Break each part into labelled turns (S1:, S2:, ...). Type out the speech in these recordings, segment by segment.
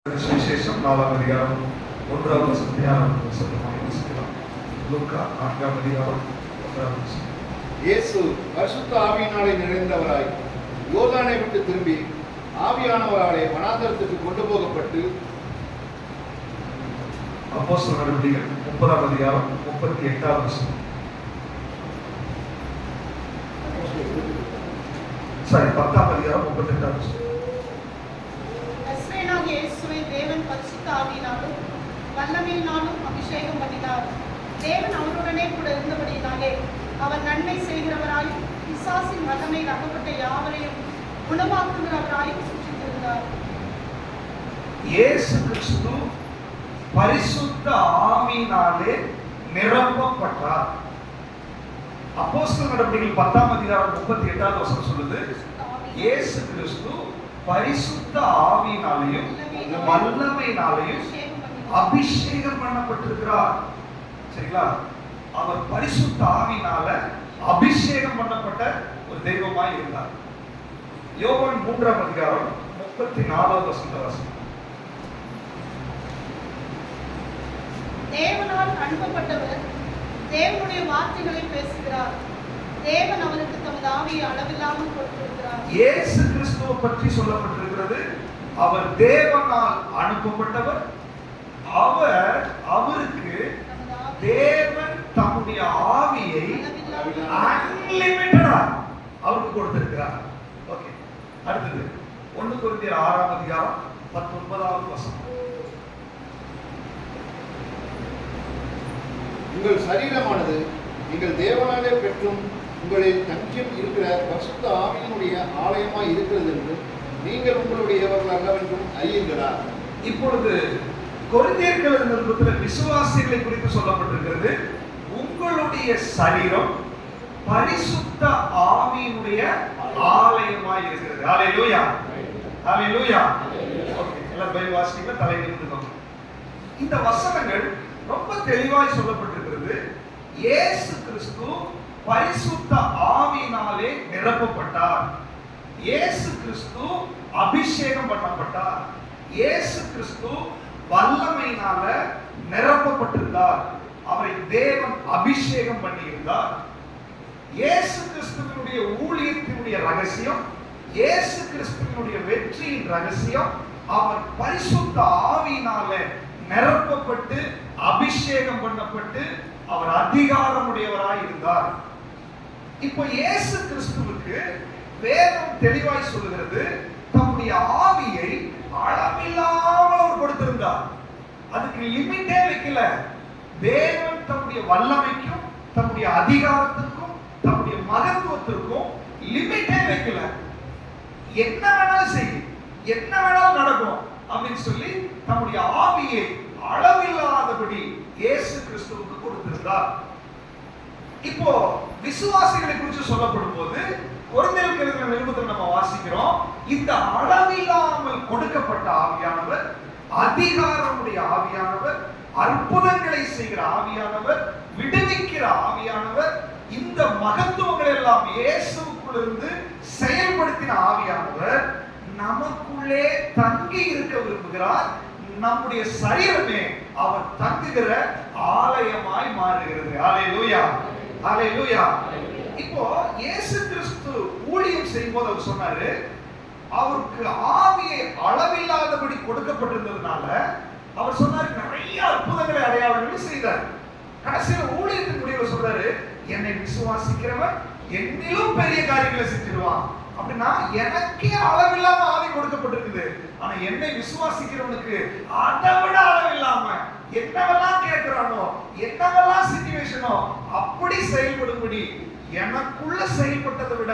S1: சுவிசேஷம் 4ஆம் அதிகாரம் 1ஆம் வசனத்தை 6ஆம் வசனமாக வாசிக்கலாம். லூக்கா 4ஆம் அதிகாரம் 1ஆம் வசனம்.
S2: இயேசு பரிசுத்த ஆவியினாலே நிறைந்தவராய் யோர்தானை விட்டு திரும்பி ஆவியானவராலே வனாந்தரத்துக்கு கொண்டு போகப்பட்டு.
S1: அப்போஸ்தலர் நடவடிக்கைகள் 30ஆம் அதிகாரம் 38ஆம் வசனம். 10ஆம் அதிகாரம் 38ஆம் வசனம்.
S3: இயேசுவை தேவன் பரிசுத்த ஆவியினாலும் வல்லமையினாலும் அபிஷேகம் பண்ணினார். தேவன் அவருடனே கூட இருந்தபடியினாலே அவர் நன்மை செய்கிறவராயும் பிசாசின் வல்லமையில் அகப்பட்ட யாவரையும் குணமாக்குகிறவராயும் சுற்றித்திருந்தார்.
S1: இயேசு கிறிஸ்து பரிசுத்த ஆவியினாலே நிரப்பப்பட்டார். அப்போஸ்தலர் நடவடிக்கைகள் 10ஆம் அதிகாரம் 38ஆவது வசனம் சொல்லுது, இயேசு கிறிஸ்து பரிசுத்த ஆவியினாலேயும் வல்லமையினாலேயும் அபிஷேகம் பண்ணப்பட்டிருக்கிறார். சரிங்களா? அவர் பரிசுத்த ஆவியினால அபிஷேகம் பண்ணப்பட்ட ஒரு தெய்வமாய் இருந்தார். யோவான் 3ஆம் அதிகாரம் 34வது வசனம்.
S3: தேவனால் அனுப்பப்பட்டவர் தேவனுடைய வார்த்தைகளை பேசுகிறார். தேவன் அவருக்கு தமது ஆவியை அளவில்லாமல் கொடுத்திருக்கிறார்.
S1: இயேசு கிறிஸ்துவை பற்றி சொல்லப்பட்டிருக்கிறது, அவர் தேவனால் அனுப்பப்பட்டவர். அவருக்கு தேவன் தம்முடைய ஆவியை அன்லிமிட்டடா அவருக்கு கொடுத்திருக்கிறார். ஓகே, அடுத்தது 1 கொரிந்தியர் 6ஆம் அதிகாரம் 19வது வசனம்.
S2: உங்கள் சரீரமானது நீங்கள் தேவனாலே பெற்றும் உங்களில் தங்கியும் இருக்கிற பரிசுத்த ஆவியினுடைய ஆலயமாய் இருக்கிறது என்று நீங்கள் உங்களுடையவர்கள் அல்லவென்றும் அறியுங்களா?
S1: இப்பொழுது கொரிந்தியர்கள் நிருபத்தில் விசுவாசிகளை குறித்து சொல்லப்பட்டிருக்கிறது. உங்களுடைய சரீரம் பரிசுத்த ஆவியினுடைய ஆலயமாய் இருக்கிறது. ஹல்லேலூயா, ஹல்லேலூயா. ஓகே, எல்லாம் பைபிள் வாசிங்க, தலை நிமிர்ந்துக்கோங்க. இந்த வசனங்கள் ரொம்ப தெளிவாய் சொல்லப்பட்டிருக்கிறது. இயேசு கிறிஸ்து பரிசுத்த ஆவியினாலே நிரப்பப்பட்டார். இயேசு கிறிஸ்து அபிஷேகம் பண்ணப்பட்டார். இயேசு கிறிஸ்து வல்லமையினால நிரப்பப்பட்டிருந்தார். அவரை தேவன் அபிஷேகம் பண்ணியிருந்தார். இயேசு கிறிஸ்துவினுடைய ஊழியத்தினுடைய ரகசியம், இயேசு கிறிஸ்துவினுடைய வெற்றியின் ரகசியம், அவர் பரிசுத்த ஆவியினால நிரப்பப்பட்டு அபிஷேகம் பண்ணப்பட்டு அவர் அதிகாரமுடையவராய் இருந்தார். இப்போ இயேசு கிறிஸ்துவுக்கு வேதம் தெளிவாய் சொல்லுகிறது, தம்முடைய ஆவியை அளவில்லாமல் அவர் கொடுத்திருந்தார். அதுக்கு லிமிட்டே வைக்கல. தேவன் தம்முடைய வல்லமைக்கும் தம்முடைய அதிகாரத்துக்கும் தம்முடைய மகத்துவத்திற்கும் லிமிட்டே வைக்கல. என்ன வேணாலும் செய்யும், என்ன வேணாலும் நடக்கும் அப்படின்னு சொல்லி தம்முடைய ஆவியை அளவில்லாதபடி இயேசு கிறிஸ்துவுக்கு கொடுத்திருந்தார். இப்போ விசுவாசிகளை குறித்து சொல்லப்படும் போது கொரிந்தியருக்கு எழுதின நிருபத்தில் நம்ம வாசிக்கிறோம், இந்த அளவில்லாமல் கொடுக்கப்பட்ட ஆவியானவர், அதிகாரமுடைய ஆவியானவர், அற்புதங்களை செய்கிற ஆவியானவர், விடுவிக்கிற ஆவியானவர், இந்த மகத்துவங்கள் எல்லாம் இயேசுவுக்குள்ளிருந்து செயல்படுத்தின ஆவியானவர் நமக்குள்ளே தங்கி இருக்க விரும்புகிறார். நம்முடைய சரீரமே அவர் தங்குகிற ஆலயமாய் மாறுகிறது. ஹல்லேலூயா, ஹல்லேலூயா. இப்போ இயேசு கிறிஸ்து ஊழியம் செய்யும்போது அவர் சொன்னாரு, அவருக்கு ஆவியை அளவில்லாதபடி கொடுக்கப்பட்டிருந்ததுனால அவர் சொன்னார், நிறைய அற்புதங்களை அடையாளங்களை செய்தார். கடைசியில் ஊழியத்தின் முடிவில் சொல்றாரு, என்னை விசுவாசிக்கிறவன் என்னிலும் பெரிய காரியங்களை செஞ்சிருவான். அப்படின்னா எனக்கே அளவில்லாம ஆவி கொடுக்கப்பட்டிருக்குது. ஆனா என்னை விசுவாசிக்கிறவனுக்கு அதை விட அளவில்லாம என்னவெல்லாம் கேட்கிறானோ, என்னவெல்லாம் சிச்சுவேஷனோ அப்படி செயல்படும்படி எனக்குள்ள செயல்பட்டதை விட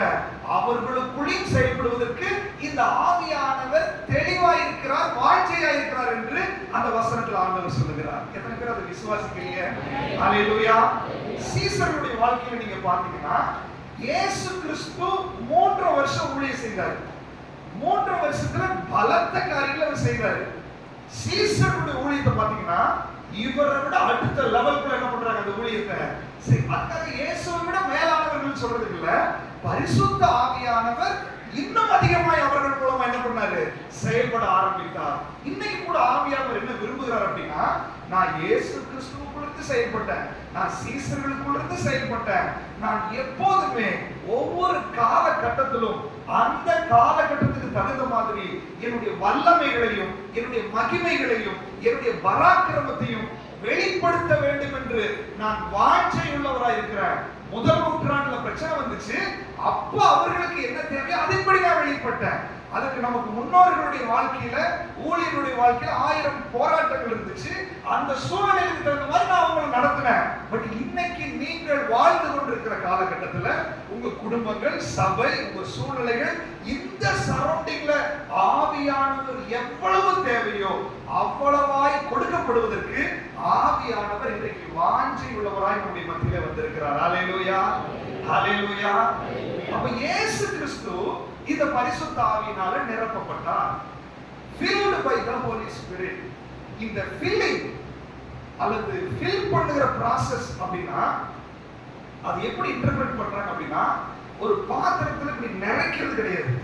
S1: அவர்களுக்குள்ளும் செயல்படுவதற்கு இந்த ஆவியானவர் தெளிவாய் இருக்கிறார், வாஞ்சையா இருக்கிறார் என்று அந்த வசனத்தில் ஆண்டவர் சொல்லுகிறார். எத்தனை பேர் அதை விசுவாசிக்கிறீங்க? ஹல்லேலூயா. சீசருடைய வாழ்க்கையில நீங்க பாத்தீங்கன்னா, இயேசு கிறிஸ்து 3 வருஷம் ஊழியம் செய்தார். 3 வருஷத்துல பலத்த காரியங்களை அவர் செய்தார். சீசருடைய ஊழியத்தை பாத்தீங்கன்னா இவரை விட அடுத்த லெவலுக்கு என்ன பண்றாங்க அந்த ஊழியத்தை. அதுக்காக இயேசுவை விட மேலானவர்கள் சொல்றது இல்ல, பரிசுத்த ஆவியானவர் இன்னும் அதிகமாய் அவர்கள் மூலமா என்ன பண்ணாரு? செயல்பட ஆரம்பித்தார். இன்னைக்கு கூட ஆவியானவர் என்ன விரும்புகிறார் அப்படின்னா, நான் இயேசு கிறிஸ்துவுக்குள்ளிருந்து செயல்பட்டேன், நான் சீசர்களுக்குள்ளிருந்து செயல்பட்டேன், நான் எப்போதுமே ஒவ்வொரு காலகட்டத்திலும் அந்த காலகட்டத்துக்கு தகுந்த மாதிரி என்னுடைய வல்லமைகளையும் என்னுடைய மகிமைகளையும் என்னுடைய பராக்கிரமத்தையும் வெளிப்படுத்த வேண்டும் என்று நான் வாஞ்சை உள்ளவராய் இருக்கிறேன். முதல் நூற்றாண்டுல பிரச்சனை வந்துச்சு, அப்ப அவர்களுக்கு என்ன தேவையோ அதன்படி நான் வெளிப்பட்டேன். அதுக்கு நமக்கு முன்னோர்களுடைய வாழ்க்கையில, ஊழியர்களுடைய வாழ்க்கையில 1000 போராட்டங்கள் இருந்துச்சு. அந்த சூழ்நிலைக்கு தகுந்த மாதிரி நான் அவங்களை நடத்தினேன். பட் இன்னைக்கு நீங்கள் வாழ்ந்து கொண்டிருக்கிற காலகட்டத்துல உங்க குடும்பங்கள், சபை, உங்க சூழ்நிலைகள், இந்த சரௌண்டிங்ல ஆவியானவர் எவ்வளவு தேவையோ அவ்வளவாய் கொடுக்கப்படுவதற்கு ஆவியானவர் இன்றைக்கு வாஞ்சை உள்ளவராய் நம்முடைய மத்தியிலே வந்திருக்கிறார். ஹல்லேலூயா, ஹல்லேலூயா. அப்ப இயேசு கிறிஸ்து இந்த பரிசுத்த ஆவியினால நிரப்பப்பட்டார். filled by the Holy Spirit. இந்த filling அல்லது fill பண்ணுகிற process அப்படினா அது எப்படி இன்டர்பிரட் பண்றாங்க அப்படினா, ஒரு பாத்திரத்துல இப்படி நிறைக்கிறது கிடையாது.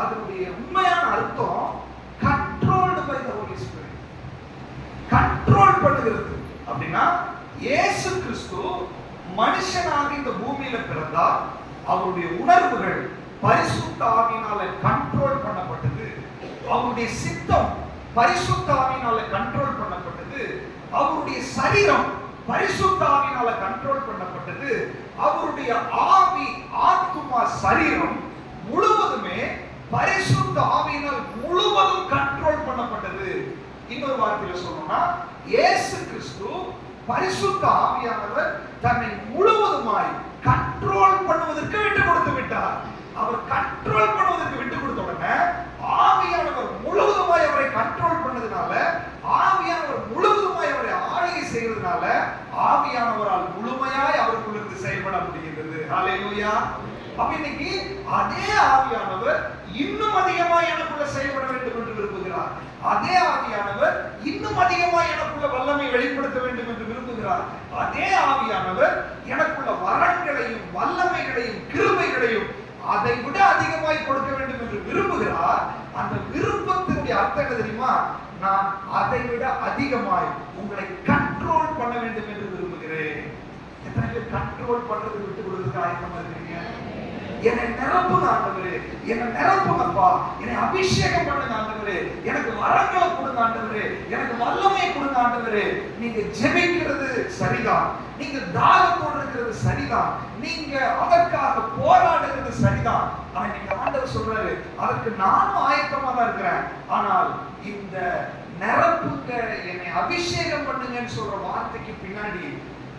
S1: அதனுடைய உண்மையான அர்த்தம் controlled by the Holy Spirit. Control பண்ணுகிறது அப்படினா, இயேசு கிறிஸ்து மனுஷனாக இந்த பூமியில பிறந்தார். அவருடைய உணர்வுகள் பரிசுத்த ஆவியினால கண்ட்ரோல் பண்ணப்பட்டது. அவருடைய சித்தம் பரிசுத்த ஆவியினால கண்ட்ரோல் பண்ணப்பட்டது. அவருடைய சரீரம் பரிசுத்த ஆவியினால கண்ட்ரோல் பண்ணப்பட்டது. அவருடைய ஆவி, ஆத்துமா, சரீரம் முழுவதுமே பரிசுத்த ஆவியினால் முழுவதும் கண்ட்ரோல் பண்ணப்பட்டது. இன்னொரு வார்த்தையில சொல்லணும்னா, இயேசு கிறிஸ்து பரிசுத்த ஆவியானவர் தன்னை முழுவதுமாய் கண்ட்ரோல் பண்ணுவதற்கு விட்டு கொடுத்து விட்டார். அவர் கண்ட்ரோல் பண்ணுவதற்கு விட்டு கொடுத்த உடனே ஆவியானவர் முழுவதுமாய் அவரை கண்ட்ரோல் பண்ணதுனால, ஆவியானவர் முழுவதுமாய் அவரை ஆளுகை செய்வதனால ஆவியானவரால் முழுமையாய் அவருக்குள்ள இருந்து செயல்பட முடிகிறது. ஹல்லேலூயா. அப்ப இன்னைக்கு அதே ஆவியானவர் இன்னும் அதிகமாய் எனக்குள்ள செயல்பட வேண்டும் என்று விரும்புகிறார். அதே ஆவியானவர் இன்னும் அதிகமாய் எனக்குள்ள வல்லமை வெளிப்படுத்த வேண்டும் என்று விரும்புகிறார். அதே ஆவியானவர் எனக்குள்ள வரங்களையும் வல்லமைகளையும் கிருபைகளையும் அதை விட அதிகமாய் கொடுக்க வேண்டும் என்று விரும்புகிறார். அந்த விருப்பத்தினுடைய அர்த்தம் என்ன தெரியுமா? நான் அதை விட அதிகமாய் உங்களை கண்ட்ரோல் பண்ண வேண்டும் என்று விரும்புகிறேன். எத்தனை பேர் கண்ட்ரோல் பண்றது விட்டு கொடுக்க ஆயத்தமா இருக்கீங்க? என்னை நிரப்புங்க ஆண்டவரே, என்னை நிரப்புங்கப்பா, என்னை அபிஷேகம் பண்ணுங்க ஆண்டவரே, எனக்கு வரங்களை கொடுங்க ஆண்டவரே, எனக்கு வல்லமை கொடுங்க ஆண்டவரே. நீங்க ஜெபிக்கிறது சரிதான், நீங்க தாகத்தோடு இருக்கிறது சரிதான், நீங்க அதற்காக போராடுகிறது சரிதான். ஆனா நீங்க ஆண்டவர் சொல்றாரு, அதற்கு நானும் ஆயத்தமா தான் இருக்கிறேன். ஆனால் இந்த நிரப்புங்க, என்னை அபிஷேகம் பண்ணுங்கன்னு சொல்ற வார்த்தைக்கு பின்னாடி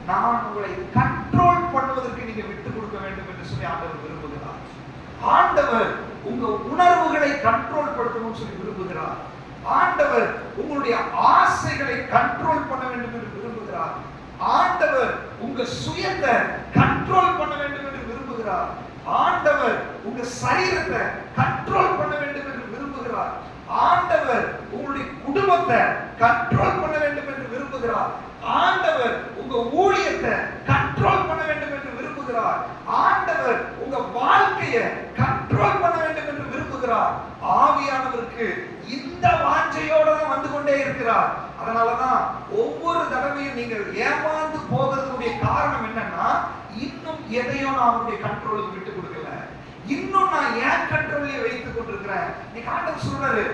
S1: நான் உங்களை கண்ட்ரோல் பண்ணுவதற்கு நீங்க விட்டு கொடுக்க வேண்டும் என்று சொல்லி ஆண்டவர் விரும்புகிறார். ஆண்டவர் உங்க உணர்வுகளை கண்ட்ரோல் படுத்தணும்னு சொல்லி விரும்புகிறார். ஆண்டவர் உங்களுடைய ஆசைகளை கண்ட்ரோல் பண்ண வேண்டும் என்று விரும்புகிறார். ஆண்டவர் உங்க சுயத்தை கண்ட்ரோல் பண்ண வேண்டும் என்று விரும்புகிறார். ஆண்டவர் உங்க சரீரத்தை கண்ட்ரோல் பண்ண வேண்டும் என்று விரும்புகிறார். ஆண்டவர் உங்களுடைய குடும்பத்தை கண்ட்ரோல் பண்ண வேண்டும் என்று விரும்புகிறார். ஆண்டவர் உங்க ஊழியத்தை கண்ட்ரோல் பண்ண வேண்டும் என்று விரும்புகிறார். ஆண்டவர் உங்க வாழ்க்கையை கண்ட்ரோல் பண்ண வேண்டும் என்று விரும்புகிறார். ஆவியானவருக்கு இந்த வாஞ்சையோட தான் வந்து கொண்டே இருக்கிறார். அதனாலதான் ஒவ்வொரு தடவையும் நீங்கள் ஏமாந்து போகிறதுடைய காரணம் என்னன்னா, இன்னும் எதையும் நான் அவருடைய கண்ட்ரோலுக்கு விட்டு கொடுக்கல, இன்னும் நான் ஏன் கண்ட்ரோல்ல வைத்துக் கொண்டிருக்கிறேன். நீங்க ஆண்டவர் சொல்றாரு,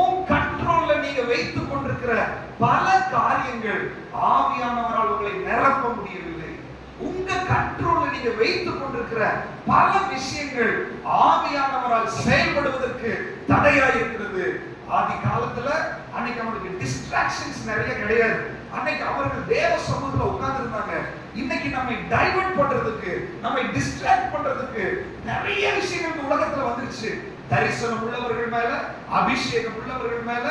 S1: உன் கண்ட்ரோல்ல நீங்க வைத்துக் கொண்டிருக்கிற பல காரியங்கள் ஆவியானவரால் உங்களை நிரப்ப முடியவில்லை. உங்க கண்ட்ரோல்ல நீங்க வைத்துக் கொண்டிருக்கிற பல விஷயங்கள் ஆவியானவரால் செயல்படுவதற்கு தடையாய் இருக்கிறது. ஆதி காலத்துல அன்னைக்கு அவங்களுக்கு டிஸ்ட்ராக்ஷன்ஸ் நிறைய கிடையாது. அன்னைக்கு அவர்கள் தேவ சமூகத்துல உட்கார்ந்து இருந்தாங்க. இன்னைக்கு நம்மை டைவர்ட் பண்றதுக்கு, நம்மை டிஸ்ட்ராக்ட் பண்றதுக்கு நிறைய விஷயங்கள் உலகத்துல வந்துருச்சு. தரிசனம் உள்ளவர்கள் மேல, அபிஷேகம் உள்ளவர்கள் மேல,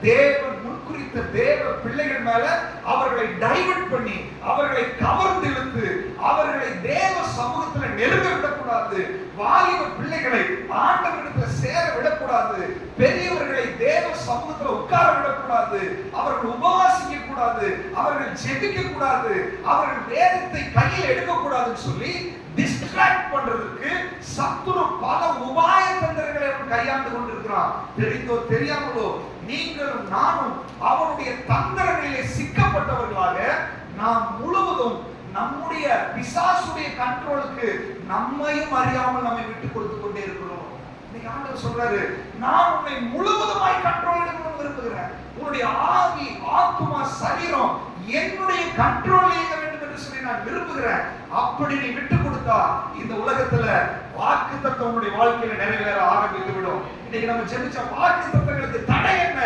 S1: தேவன் முன்குறித்த தேவ பிள்ளைகள் மேல அவர்களை டைவர்ட் பண்ணி, அவர்களை கவர்ந்து இழுத்து, அவர்களை தேவ சமூகத்துல நெருங்க விடக்கூடாது. வாலிப பிள்ளைகளை ஆண்டவரிடத்துல சேர விடக்கூடாது. பெரியவர்களை தேவ சமூகத்துல உட்கார விடக்கூடாது. அவர்கள் உபவாசிக்க கூடாது, அவர்கள் ஜெபிக்க கூடாது, அவர்கள் வேதத்தை கையில் எடுக்க கூடாதுன்னு சொல்லி டிஸ்ட்ராக்ட் பண்றதுக்கு சத்துரு பல உபாய தந்திரங்களை அவன் கையாண்டு கொண்டிருக்கிறான். தெரிந்தோ தெரியாமலோ நீங்களும் நானும் அவனுடைய தந்திரங்களிலே சிக்கப்பட்டவர்களாக நாம் முழுவதும் நம்முடைய பிசாசுடைய கண்ட்ரோலுக்கு நம்மையும் அறியாமல் நம்மை விட்டு கொடுத்து கொண்டே இருக்கிறோம். இன்னைக்கு ஆண்டவர் சொல்றாரு, நான் உன்னை முழுவதுமாய் கண்ட்ரோல் எடுக்கணும்னு விரும்புகிறேன். உன்னுடைய ஆவி, ஆத்துமா, சரீரம் என்னுடைய கண்ட்ரோல் இயங்க வேண்டும் என்று சொல்லி நான் விரும்புகிறேன். அப்படி நீ விட்டு கொடுத்தா இந்த உலகத்துல வாக்குத்தத்தம் உன்னுடைய வாழ்க்கையில நிறைவேற ஆரம்பித்து விடும். இன்னைக்கு நம்ம ஜெபிச்ச வாக்குத்தத்தங்களுக்கு தடை என்ன?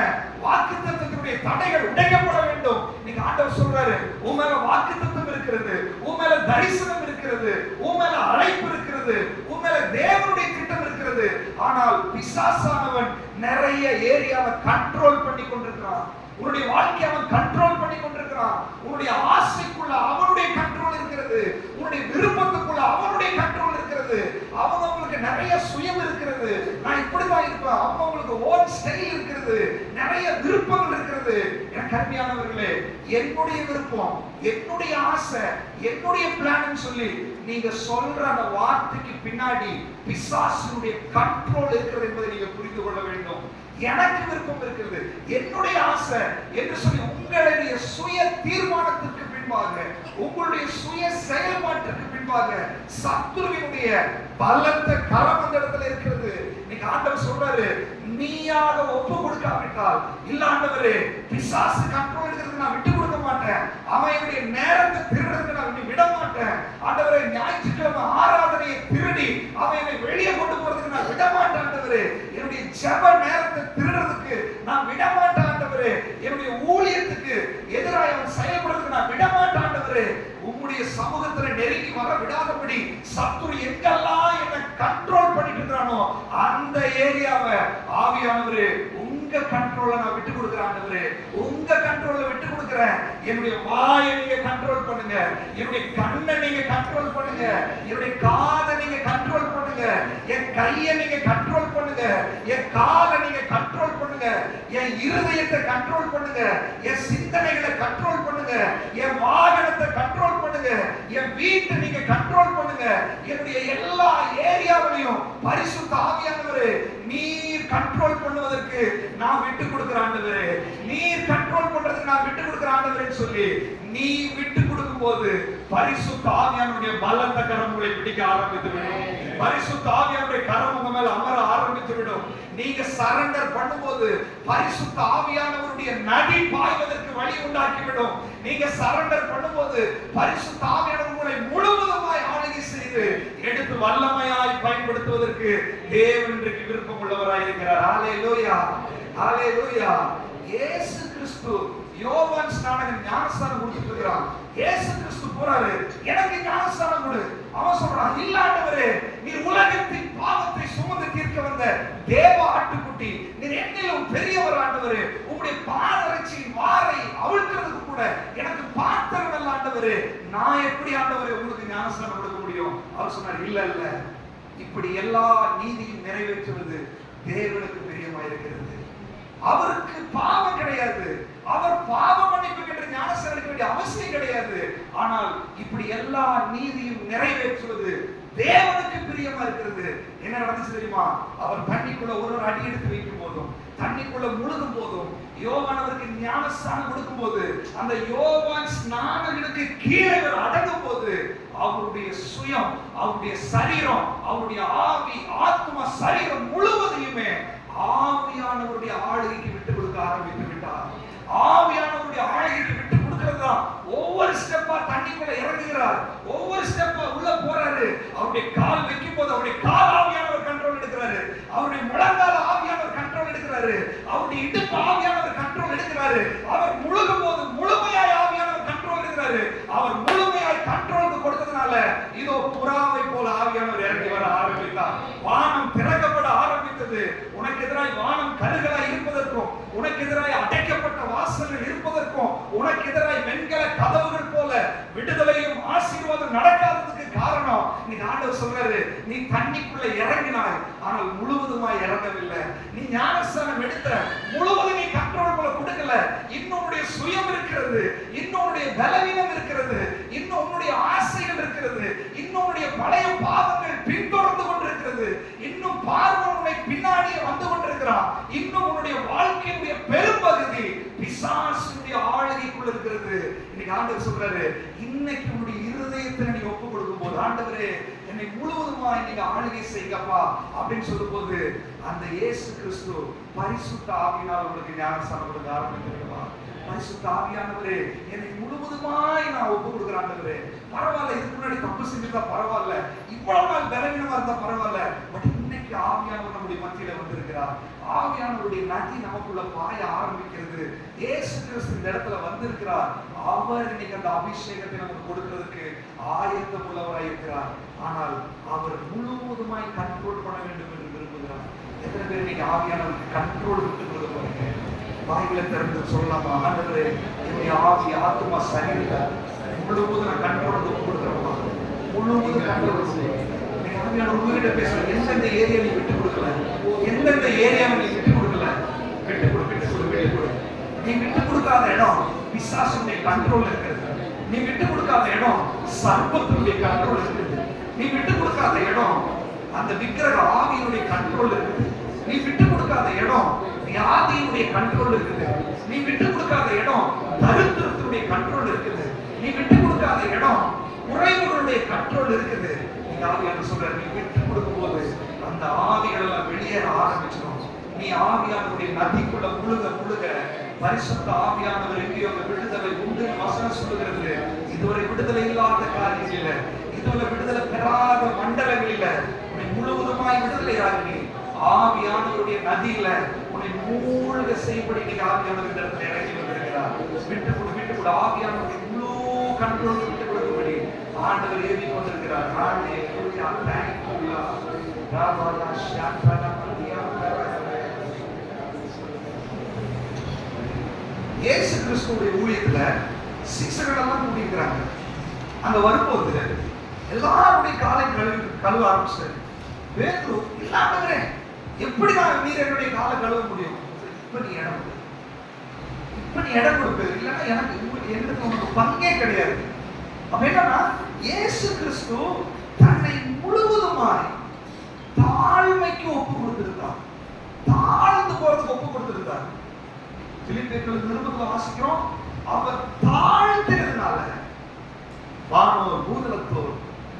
S1: வாக்குத்தத்தத்தினுடைய தடைகள் உடைக்கப்பட வேண்டும். இன்னைக்கு ஆண்டவர் சொல்றாரு, உன் மேல வாக்குத்தத்தம் இருக்கிறது, உன் மேல தரிசனம் இருக்கிறது, உன் மேல அழைப்பு இருக்கிறது, உன் மேல தேவனுடைய திட்டம் இருக்கிறது. ஆனால் பிசாசானவன் நிறைய ஏரியாவை கண்ட்ரோல் பண்ணி கொண்டிருக்கிறான். உன்னுடைய வாழ்க்கையை அவன் கண்ட்ரோல் பண்ணி கொண்டிருக்கிறான். உன்னுடைய ஆசைக்குள்ள அவனுடைய கண்ட்ரோல் இருக்கிறது, உன்னுடைய விருப்பத்துக்குள்ள அவனுடைய கண்ட்ரோல் இருக்கிறது. அவங்களுக்கு நிறைய சுயம் இருக்கிறது, நான் இப்படிதான் இருப்பேன். அவங்களுக்கு ஓன் ஸ்டைல் இருக்கிறது, நிறைய விருப்பங்கள் இருக்கிறது. எனக்கு அருமையானவர்களே, என்னுடைய விருப்பம், என்னுடைய ஆசை, என்னுடைய பிளான் சொல்லி நீங்க சொல்ற அந்த வார்த்தைக்கு பின்னாடி பிசாசுடைய கண்ட்ரோல் இருக்கிறது என்பதை நீங்க புரிந்து கொள்ள வேண்டும். எனக்கு விருப்பம் இருக்கிறது, என்னுடைய ஆசை என்று சொல்லி உங்களுடைய சுய தீர்மானத்திற்கு பின்பாக, உங்களுடைய சுய செயல்பாட்டிற்கு பின்பாக சத்துருவினுடைய பலத்த கரம் அந்த இடத்துல இருக்கிறது. இன்னைக்கு ஆண்டவர் சொல்றாரு, நீயாக ஒப்பு கொடுக்காவிட்டால், இல்ல ஆண்டவரே பிசாசு கண்ட்ரோல் எடுக்கிறதுக்கு நான் விட்டு கொடுக்க மாட்டேன், அவனுடைய நேரத்தை திருடுறதுக்கு நான் விட மாட்டேன். ஆண்டவரே ஞாயிற்றுக்கிழமை ஆராதனையை திருடி அவனை வெளியே கொண்டு போறதுக்கு நான் விட மாட்டேன். ஆண்டவரே என்னுடைய ஜெப நேரத்தை திருடுறதுக்கு நான் விட மாட்டேன். ஆண்டவரே என்னுடைய ஊழியத்துக்கு எதிராக அவன் செயல்படுறதுக்கு நான் விட மாட்டேன். ஆண்டவரே உம்முடைய சமூகத்துல நெருங்கி வர விடாதபடி சத்துரு எங்கெல்லாம் என்ன கண்ட்ரோல் பண்ணிட்டு இருக்கிறானோ அந்த ஏரியாவை ஆவியானவரே உங்க கண்ட்ரோல்ல நான் விட்டு கொடுக்கிறேன். ஆண்டவரே உங்க கண்ட்ரோல்ல விட்டு கொடுக்கிறேன். என்னுடைய வாயை நீங்க கண்ட்ரோல் பண்ணுங்க, என்னுடைய கண்ணை நீங்க கண்ட்ரோல் பண்ணுங்க, என்னுடைய காதை நீங்க கண்ட்ரோல் பண்ணுங்க, என் கையை நீங்க கண்ட்ரோல் பண்ணுங்க, என் காலை நீங்க கண்ட்ரோல் பண்ணுங்க, என் இருதயத்தை கண்ட்ரோல் பண்ணுங்க, என் சிந்தனைகளை கண்ட்ரோல் பண்ணுங்க, என் வாகனத்தை கண்ட்ரோல் பண்ணுங்க, என் வீட்டை நீங்க கண்ட்ரோல் பண்ணுங்க. என்னுடைய எல்லா ஏரியாவிலையும் பரிசுத்த ஆவியானவரே நீர் கண்ட்ரோல் பண்ணுவதற்கு நான் விட்டு கொடுக்கிறேன். ஆண்டவரே நீர் கண்ட்ரோல் பண்றதுக்கு நான் விட்டு கொடுக்கிறேன். ஆண்டவரே சொல்லி நீ விட்டு கொடுக்கும் போது பரிசுத்த ஆவியானுடைய பலத்த கரம் உங்களை பிடிக்க ஆரம்பித்து விடும். பரிசுத்த ஆவியானுடைய கரம் உங்க மேல அமர ஆரம்பித்து விடும். நீங்க சரண்டர் பண்ணும்போது பரிசுத்த ஆவியானவருடைய நதி பாய்வதற்கு வழி உண்டாக்கி விடும். நீங்க சரண்டர் பண்ணும்போது பரிசுத்த ஆவியானவர் உங்களை முழுவதுமாய் ஆளுகை செய்து எடுத்து வல்லமையாய் பயன்படுத்துவதற்கு தேவன் இன்றைக்கு விருப்பம் உள்ளவராய் இருக்கிறார். ஹல்லேலூயா, ஹல்லேலூயா. இயேசு கிறிஸ்து யோவான் ஸ்நானகன் ஞானஸ்நானம் கொடுத்துட்டு இருக்கிறான். இயேசு கிறிஸ்து போறாரு, எனக்கு ஞானஸ்நானம் கொடு. அவன் சொல்றான், இல்ல ஆண்டவரே, நீர் உலகத்தின் பாவத்தை சுமந்து தீர்க்க வந்த தேவ ஆட்டுக்குட்டி, நீர் என்னிலும் பெரியவர் ஆண்டவரே, உங்களுடைய பாதரட்சியின் வாரை அவிழ்க்கிறதுக்கு கூட எனக்கு பாத்திரம் அல்ல ஆண்டவரே, நான் எப்படி ஆண்டவரே உங்களுக்கு ஞானஸ்நானம் கொடுக்க முடியும்? அவர் சொன்னார், இல்ல இல்ல, இப்படி எல்லா நீதியும் நிறைவேற்றுவது தேவனுக்கு பிரியமாயிருக்கிறது. அவருக்கு பாவம் கிடையாது, அவர் பாவ மன்னிப்புக்கு என்று ஞானஸ்நானம் எடுக்க வேண்டிய அவசியம் கிடையாது. ஆனால் இப்படி எல்லா நீதியும் நிறைவேற்றுவது தேவனுக்கு பிரியமா இருக்கிறது. என்ன நடந்துச்சு தெரியுமா? அவர் தண்ணிக்குள்ள ஒரு அடி எடுத்து வைக்கும் போதும், தண்ணிக்குள்ள முழுகும் போதும், யோவான் அவருக்கு ஞானஸ்நானம் கொடுக்கும் போது, அந்த யோவான் ஸ்நானகனுக்கு கீழே அடங்கும் போது அவருடைய சுயம், அவருடைய சரீரம், அவருடைய ஆவி, ஆத்மா, சரீரம் முழுவதையுமே ஆவியானவருடைய ஆளுகைக்கு விட்டு கொடுக்க ஆரம்பித்து விட்டார். ஆவியானவருடைய ஆளுகைக்கு விட்டு கொடுக்கிறதா ஒவ்வொரு ஸ்டெப்பா தண்ணிக்குள்ள இறங்குகிறார், ஒவ்வொரு ஸ்டெப்பா உள்ள போறாரு. அவருடைய கால் வைக்கும் போது அவருடைய கால் ஆவியானவர் கண்ட்ரோல் எடுக்கிறாரு, அவருடைய முழங்கால் ஆவியானவர் கண்ட்ரோல் எடுக்கிறாரு, அவருடைய இடுப்பு ஆவியானவர் கண்ட்ரோல் எடுக்கிறாரு. அவர் முழுகும் போது முழுமையாய் ஆவியானவர் கண்ட்ரோல் எடுக்கிறாரு. அவர் முழுமையாய் கண்ட்ரோல் கொடுத்ததுனால இதோ புறாவை போல ஆவியானவர் இறங்கி வர ஆரம்பித்தார். வானம் திறக்கப்பட ஆரம்பித்தது. உனக்கு எதிராய் வானம் கருகலாய் இருப்பதற்கும், உனக்கு எதிராய் அடைக்கப்பட்ட வாசல்கள் இருப்பதற்கும், உனக்கு எதிராய் வெண்கல கதவுகள் போல விடுதலையும் ஆசீர்வாதம் நடக்காததுக்கு காரணம் நீ ஆண்டவர் சொல்றாரு, நீ தண்ணிக்குள்ள இறங்கினாய், ஆனால் முழுவதுமாய் இறங்கவில்லை. நீ ஞானஸ்நானம் எடுத்த முழுவதும் நீ கண்ட்ரோல் போல கொடுக்கல. இன்னும் உன்னுடைய சுயம் இருக்கிறது, இன்னும் உன்னுடைய பலவீனம் இருக்கிறது, இன்னும் உன்னுடைய ஆசைகள் இருக்கிறது, இன்னும் உன்னுடைய பழைய பாவ வாழ்க்கையுடைய பெரும்பகுதி பிசாசுடைய ஆளுகைக்குள்ள இருக்கிறது. இன்னைக்கு ஆண்டவர் சொல்றாரு, இன்னைக்கு உங்களுடைய இருதயத்தை நீ ஒப்பு கொடுக்கும் போது, ஆண்டவரே என்னை முழுவதுமா நீங்க ஆளுகை செய்யுங்கப்பா அப்படின்னு சொல்லும் போது, அந்த இயேசு கிறிஸ்து பரிசுத்த ஆவியினால் உங்களுக்கு ஞானஸ்நானம் கொடுக்க ஆரம்பிக்கிறீங்களா? பரிசுத்த ஆவியானவரே என்னை முழுவதுமாய் நான் ஒப்பு கொடுக்குறேன் ஆண்டவரே. பரவாயில்ல, இதுக்கு முன்னாடி தப்பு செஞ்சிருந்தா பரவாயில்ல, இவ்வளவு நாள் பலவீனமா இருந்தா பரவாயில்ல, பட் இன்னைக்கு ஆவியானவர் நம்முடைய மத்தியில வந்திருக்கிறார். ஆவியானவருடைய நதி நமக்குள்ள பாய ஆரம்பிக்கிறது. இயேசு கிறிஸ்து இந்த இடத்துல வந்திருக்கிறார். அவர் இன்னைக்கு அந்த அபிஷேகத்தை நமக்கு கொடுக்கிறதுக்கு ஆயத்தம் உள்ளவராய் இருக்கிறார். ஆனால் அவர் முழுவதுமாய் கண்ட்ரோல் பண்ண வேண்டும் என்று விரும்புகிறார். எத்தனை பேர் இன்னைக்கு ஆவியானவருக்கு கண்ட்ரோல் விட்டு கொடுக்க போறீங்க? வாய்களை திறந்து சொல்லலாமா? ஆண்டவரே என்னுடைய ஆவி ஆத்மா சரீரத்தை முழுவதும் நான் கண்ட்ரோல் கொடுக்குறேன்ப்பா, முழுவதும் கண்ட்ரோல் செய்யுங்க. ஆவியானவர் உங்ககிட்ட பேசுறேன். எந்தெந்த ஏரியா நீ விட்டு கொடுக்கல, எந்தெந்த ஏரியாவை நீ விட்டு கொடுக்கல, விட்டு கொடு, விட்டு கொடு, விட்டு கொடு. நீ விட்டு கொடுக்காத இடம் பிசாசுடைய கண்ட்ரோல் இருக்கிறது. நீ விட்டு கொடுக்காத இடம் சர்ப்பத்தினுடைய கண்ட்ரோல் இருக்குது. நீ விட்டு கொடுக்காத இடம் அந்த விக்கிரக ஆவியினுடைய கண்ட்ரோல் இருக்குது. நீ விட்டு கொடுக்காத இடம் வியாதியினுடைய கண்ட்ரோல் இருக்குது. நீ விட்டு கொடுக்காத இடம் தரித்திரத்தினுடைய கண்ட்ரோல் இருக்குது. நீ விட்டு கொடுக்காத இடம் குறைவுகளுடைய கண்ட்ரோல் இருக்குது. ஆவியானவர் சொல்றாரு, நீ விட்டு கொடுக்கும் போது அந்த ஆவிகள் எல்லாம் வெளியேற ஆரம்பிச்சிடும். நீ ஆவியானவருடைய நதிக்குள்ள முழுக முழுக பரிசுத்த ஆவியானவர் எங்கேயோ விடுதலை உண்டு வசனம் சொல்லுகிறது. இதுவரை விடுதலை இல்லாத காரியம் இல்லை, இதுவரை விடுதலை பெறாத மண்டலங்கள் இல்லை. உன்னை முழுவதுமாய் விடுதலை ஆகி ஆவியானவருடைய நதியில உன்னை மூழ்க செய்யப்படி நீங்க ஆவியானவர் இடத்துல இறங்கி வந்திருக்கிறார். விட்டு கொடு, விட்டு கொடு. ஆவியானவருடைய முழு கண்ட்ரோல் விட்டு கொடுக்கும்படி ஆண்டவர் ஏவி கொண்டிருக்கிறார். ஹalleluya, thank you Lord. ராபாலா ஷாந்தனா மரியா. இயேசு கிறிஸ்துவுடைய ஊழியத்துல சீசர்கள் எல்லாம் கூடியிருக்கிறாங்க. அங்க வரும்போது எல்லாருடைய காலை கழுவ ஆரம்பிச்சாரு. பேதுரு, இல்லாதவரே எப்படி நான் நீர் என்னுடைய காலை கழுவ முடியும்? இப்ப நீ இடம் கொடு, இப்ப நீ இடம் கொடுப்பது இல்லைன்னா எனக்கு எங்களுக்கு உனக்கு பங்கே கிடையாது. அப்ப என்னன்னா இயேசு கிறிஸ்து தன்னை முழுவதுமாய் தாழ்மைக்கு ஒப்பு கொடுத்திருந்தார். தாழ்ந்து போறதுக்கு ஒப்பு கொடுத்திருந்தார். பிலிப்பியர்கள் நிருபத்துல வாசிக்கிறோம், அவர் தாழ்ந்ததுனால வானோர் பூதலத்தோர்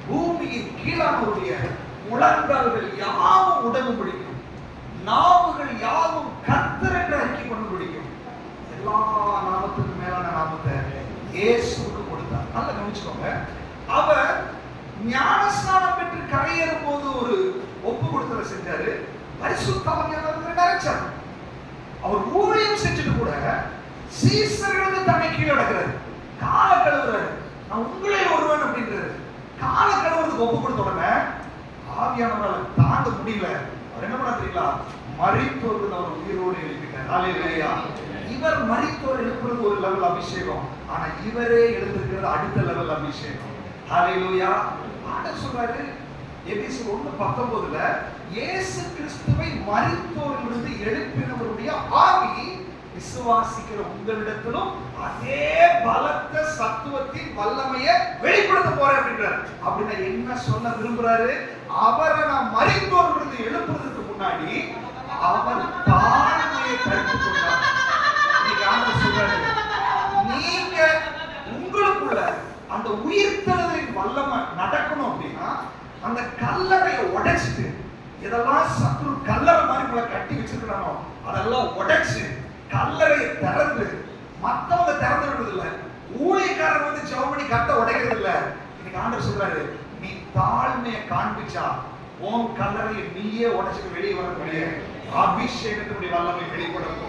S1: பூமியின் கீழானோருடைய முழங்கால்கள் யாவும் உடம்பு பிடிக்கும், நாவுகள் யாவும் கர்த்தர் என்று அறிக்கை பண்ண பிடிக்கும். எல்லா நாமத்துக்கும் மேலான நாமத்தை இயேசுவுக்கு கொடுத்தார். நல்லா கவனிச்சுக்கோங்க. அவர் ஞானஸ்நானம் பெற்று கரையேறும் போது ஒரு ஒப்பு கொடுத்தலை செஞ்சாரு. பரிசுத்த ஆவியானவர் நிறைச்சார். அவர் ஊழியம் செஞ்சுட்டு கூட சீசர்களுக்கு தன்னை கீழடக்கிறார். கால கழுவுறாரு. நான் உங்களே ஒருவன் அப்படின்றாரு. கால கழுவுறதுக்கு ஒப்பு கொடுத்த உடனே ஆவியானவரால் தாண்ட முடியல. அவர் என்ன பண்ண தெரியுங்களா? மரித்தோர்கள் அவர் உயிரோடு எழுப்பிட்டார். ஹalleluya. இவர் மரித்தோர் எழுப்புறது ஒரு லெவல் அபிஷேகம். ஆனா இவரே எழுந்திருக்கிறது அடுத்த லெவல் அபிஷேகம். ஹalleluya. ஆண்டவர் சொல்றாரு எபேசியர் 1:19ல, இயேசு கிறிஸ்துவை மரித்தோரிலிருந்து எழுப்பினவருடைய ஆவி விசுவாசிக்கிற உங்களிடத்திலும் அதே பலத்த சத்துவத்தின் வல்லமையை வெளிப்படுத்த போறேன் அப்படின்றார். அப்படின்னா என்ன சொல்ல விரும்புறாரு? அவரை நான் மரித்தோரிலிருந்து எழுப்புறதுக்கு முன்னாடி அவர் தாழ்மையை கருத்து கொண்டார். சொல்றாரு, நீங்க உங்களுக்குள்ள அந்த உயிர்த்தெழுதலின் வல்லமை நடக்கணும் அப்படின்னா அந்த கல்லறையை உடைச்சிட்டு, இதெல்லாம் சத்ரு கல்லறை மாதிரி உங்களை கட்டி வச்சிருக்கிறானோ அதெல்லாம் உடைச்சு கல்லறையை திறந்து, மத்தவங்க திறந்து விடுறது இல்ல, ஊழியக்காரர் வந்து ஜெபமணி கட்ட உடைக்கிறது இல்ல. இன்னைக்கு ஆண்டவர் சொல்றாரு, நீ தாழ்மையை காண்பிச்சா உன் கல்லறையை நீயே உடைச்சிட்டு வெளியே வரக்கூடிய அபிஷேகத்தினுடைய வல்லமை வெளிப்படும்.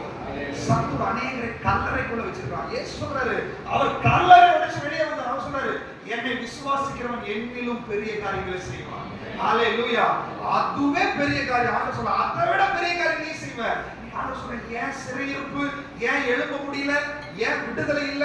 S1: சத்துரு அநேகரை கல்லறைக்குள்ள வச்சிருக்கான். இயேசு சொல்றாரு, அவர் கல்லறை உடைச்சு வெளியே வந்தார். அவர் சொல்றாரு, என்னை விசுவாசிக்கிறவன் என்னிலும் பெரிய காரியங்களை செய்வான். ஹalleluya. அதுவே பெரிய காரியம். ஆண்டவர் சொல்ற, அதை விட பெரிய காரியம் நீ செய்வ. ஆண்டவர் சொல்ற, ஏன் சிறையிருப்பு, ஏன் எழும்ப முடியல, ஏன் விடுதலை இல்ல,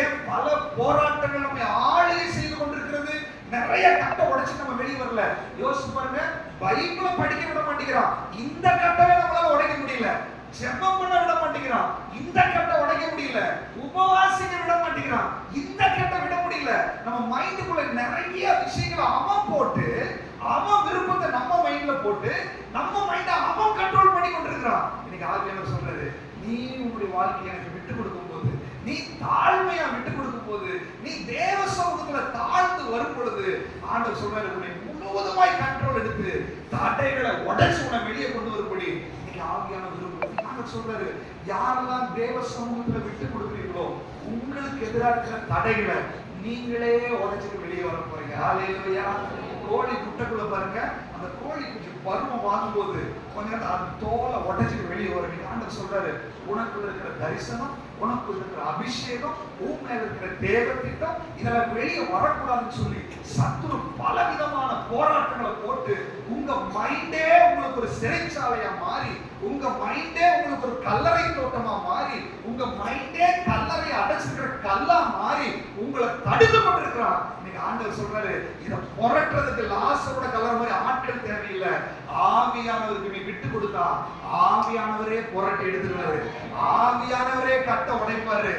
S1: ஏன் பல போராட்டங்கள் நம்ம ஆளுகை செய்து கொண்டிருக்கிறது, நிறைய கட்டை உடைச்சு நம்ம வெளியே வரல. யோசிச்சு பாருங்க, பைபிளை படிக்க விட மாட்டேங்கிறான், இந்த கட்டவே நம்மளால உடைக்க முடியல. ஜெபம் பண்ண விட மாட்டேங்கிறான், இந்த கட்டை உடைக்க முடியல. உபவாசிக்க விட மாட்டேங்கிறான், இந்த கட்டை விட முடியல. நம்ம மைண்டுக்குள்ள நிறைய விஷயங்களை அவன் போட்டு, அவன் விருப்பத்தை நம்ம மைண்ட்ல போட்டு, நம்ம மைண்ட அவன் கண்ட்ரோல் பண்ணி கொண்டிருக்கிறான். இருக்கிறான். இன்னைக்கு ஆவியானவர் சொல்றாரு, நீ உன்னுடைய வாழ்க்கையை எனக்கு விட்டு கொடுக்கும் போது, நீ தாழ்மையா விட்டு கொடுக்கும் போது, நீ தேவ சமூகத்துல தாழ்ந்து வரும் பொழுது ஆண்டவர் சொல்றாரு, உன்னை முழுவதுமாய் கண்ட்ரோல் எடுத்து தடைகளை உடைச்சு உன்னை வெளியே கொண்டு வரும்படி இன்னைக்கு ஆவியானவர் விரும்புகிறார். ஆண்டவர் சொல்றாரு, யாரெல்லாம் தேவ சமூகத்துல விட்டு கொடுக்குறீங்களோ உங்களுக்கு எதிராக இருக்கிற தடைகளை நீங்களே உடைச்சிட்டு வெளியே வர போறீங்க. ஹல்லேலூயா. கோழி குட்டைக்குள்ள பாருங்க, அந்த கோழி குஞ்சு பருவம் வாங்கும்போது கொஞ்ச நேரம் அந்த தோலை உடைச்சிட்டு வெளியே வரும். ஆண்டவர் சொல்றாரு, உனக்குள்ள இருக்கிற தரிசனம், உனக்குள்ள இருக்கிற அபிஷேகம், உன் மேல இருக்கிற தேவ திட்டம் இதெல்லாம் வெளியே வரக்கூடாதுன்னு சொல்லி சத்துரு பலவிதமான போராட்டங்களை போட்டு உங்க மைண்டே உங்களுக்கு ஒரு சிறைச்சாலையா மாறி, உங்க மைண்டே உங்களுக்கு ஒரு கல்லறை தோட்டமா மாறி, உங்க மைண்டே கல்லறை அடைச்சிருக்கிற கல்லா மாறி உங்களை தடுத்து கொண்டிருக்கிறான். இன்னைக்கு ஆண்டவர் சொல்றாரு, இதை புரட்டுறதுக்கு லாசரோட கல்லறை மாதிரி ஆட்கள் தேவையில்லை. ஆவியானவருக்கு நீ விட்டு கொடுத்தா ஆவியானவரே புரட்டி எடுத்துருவாரு, ஆவியானவரே கட்ட உடைப்பாரு,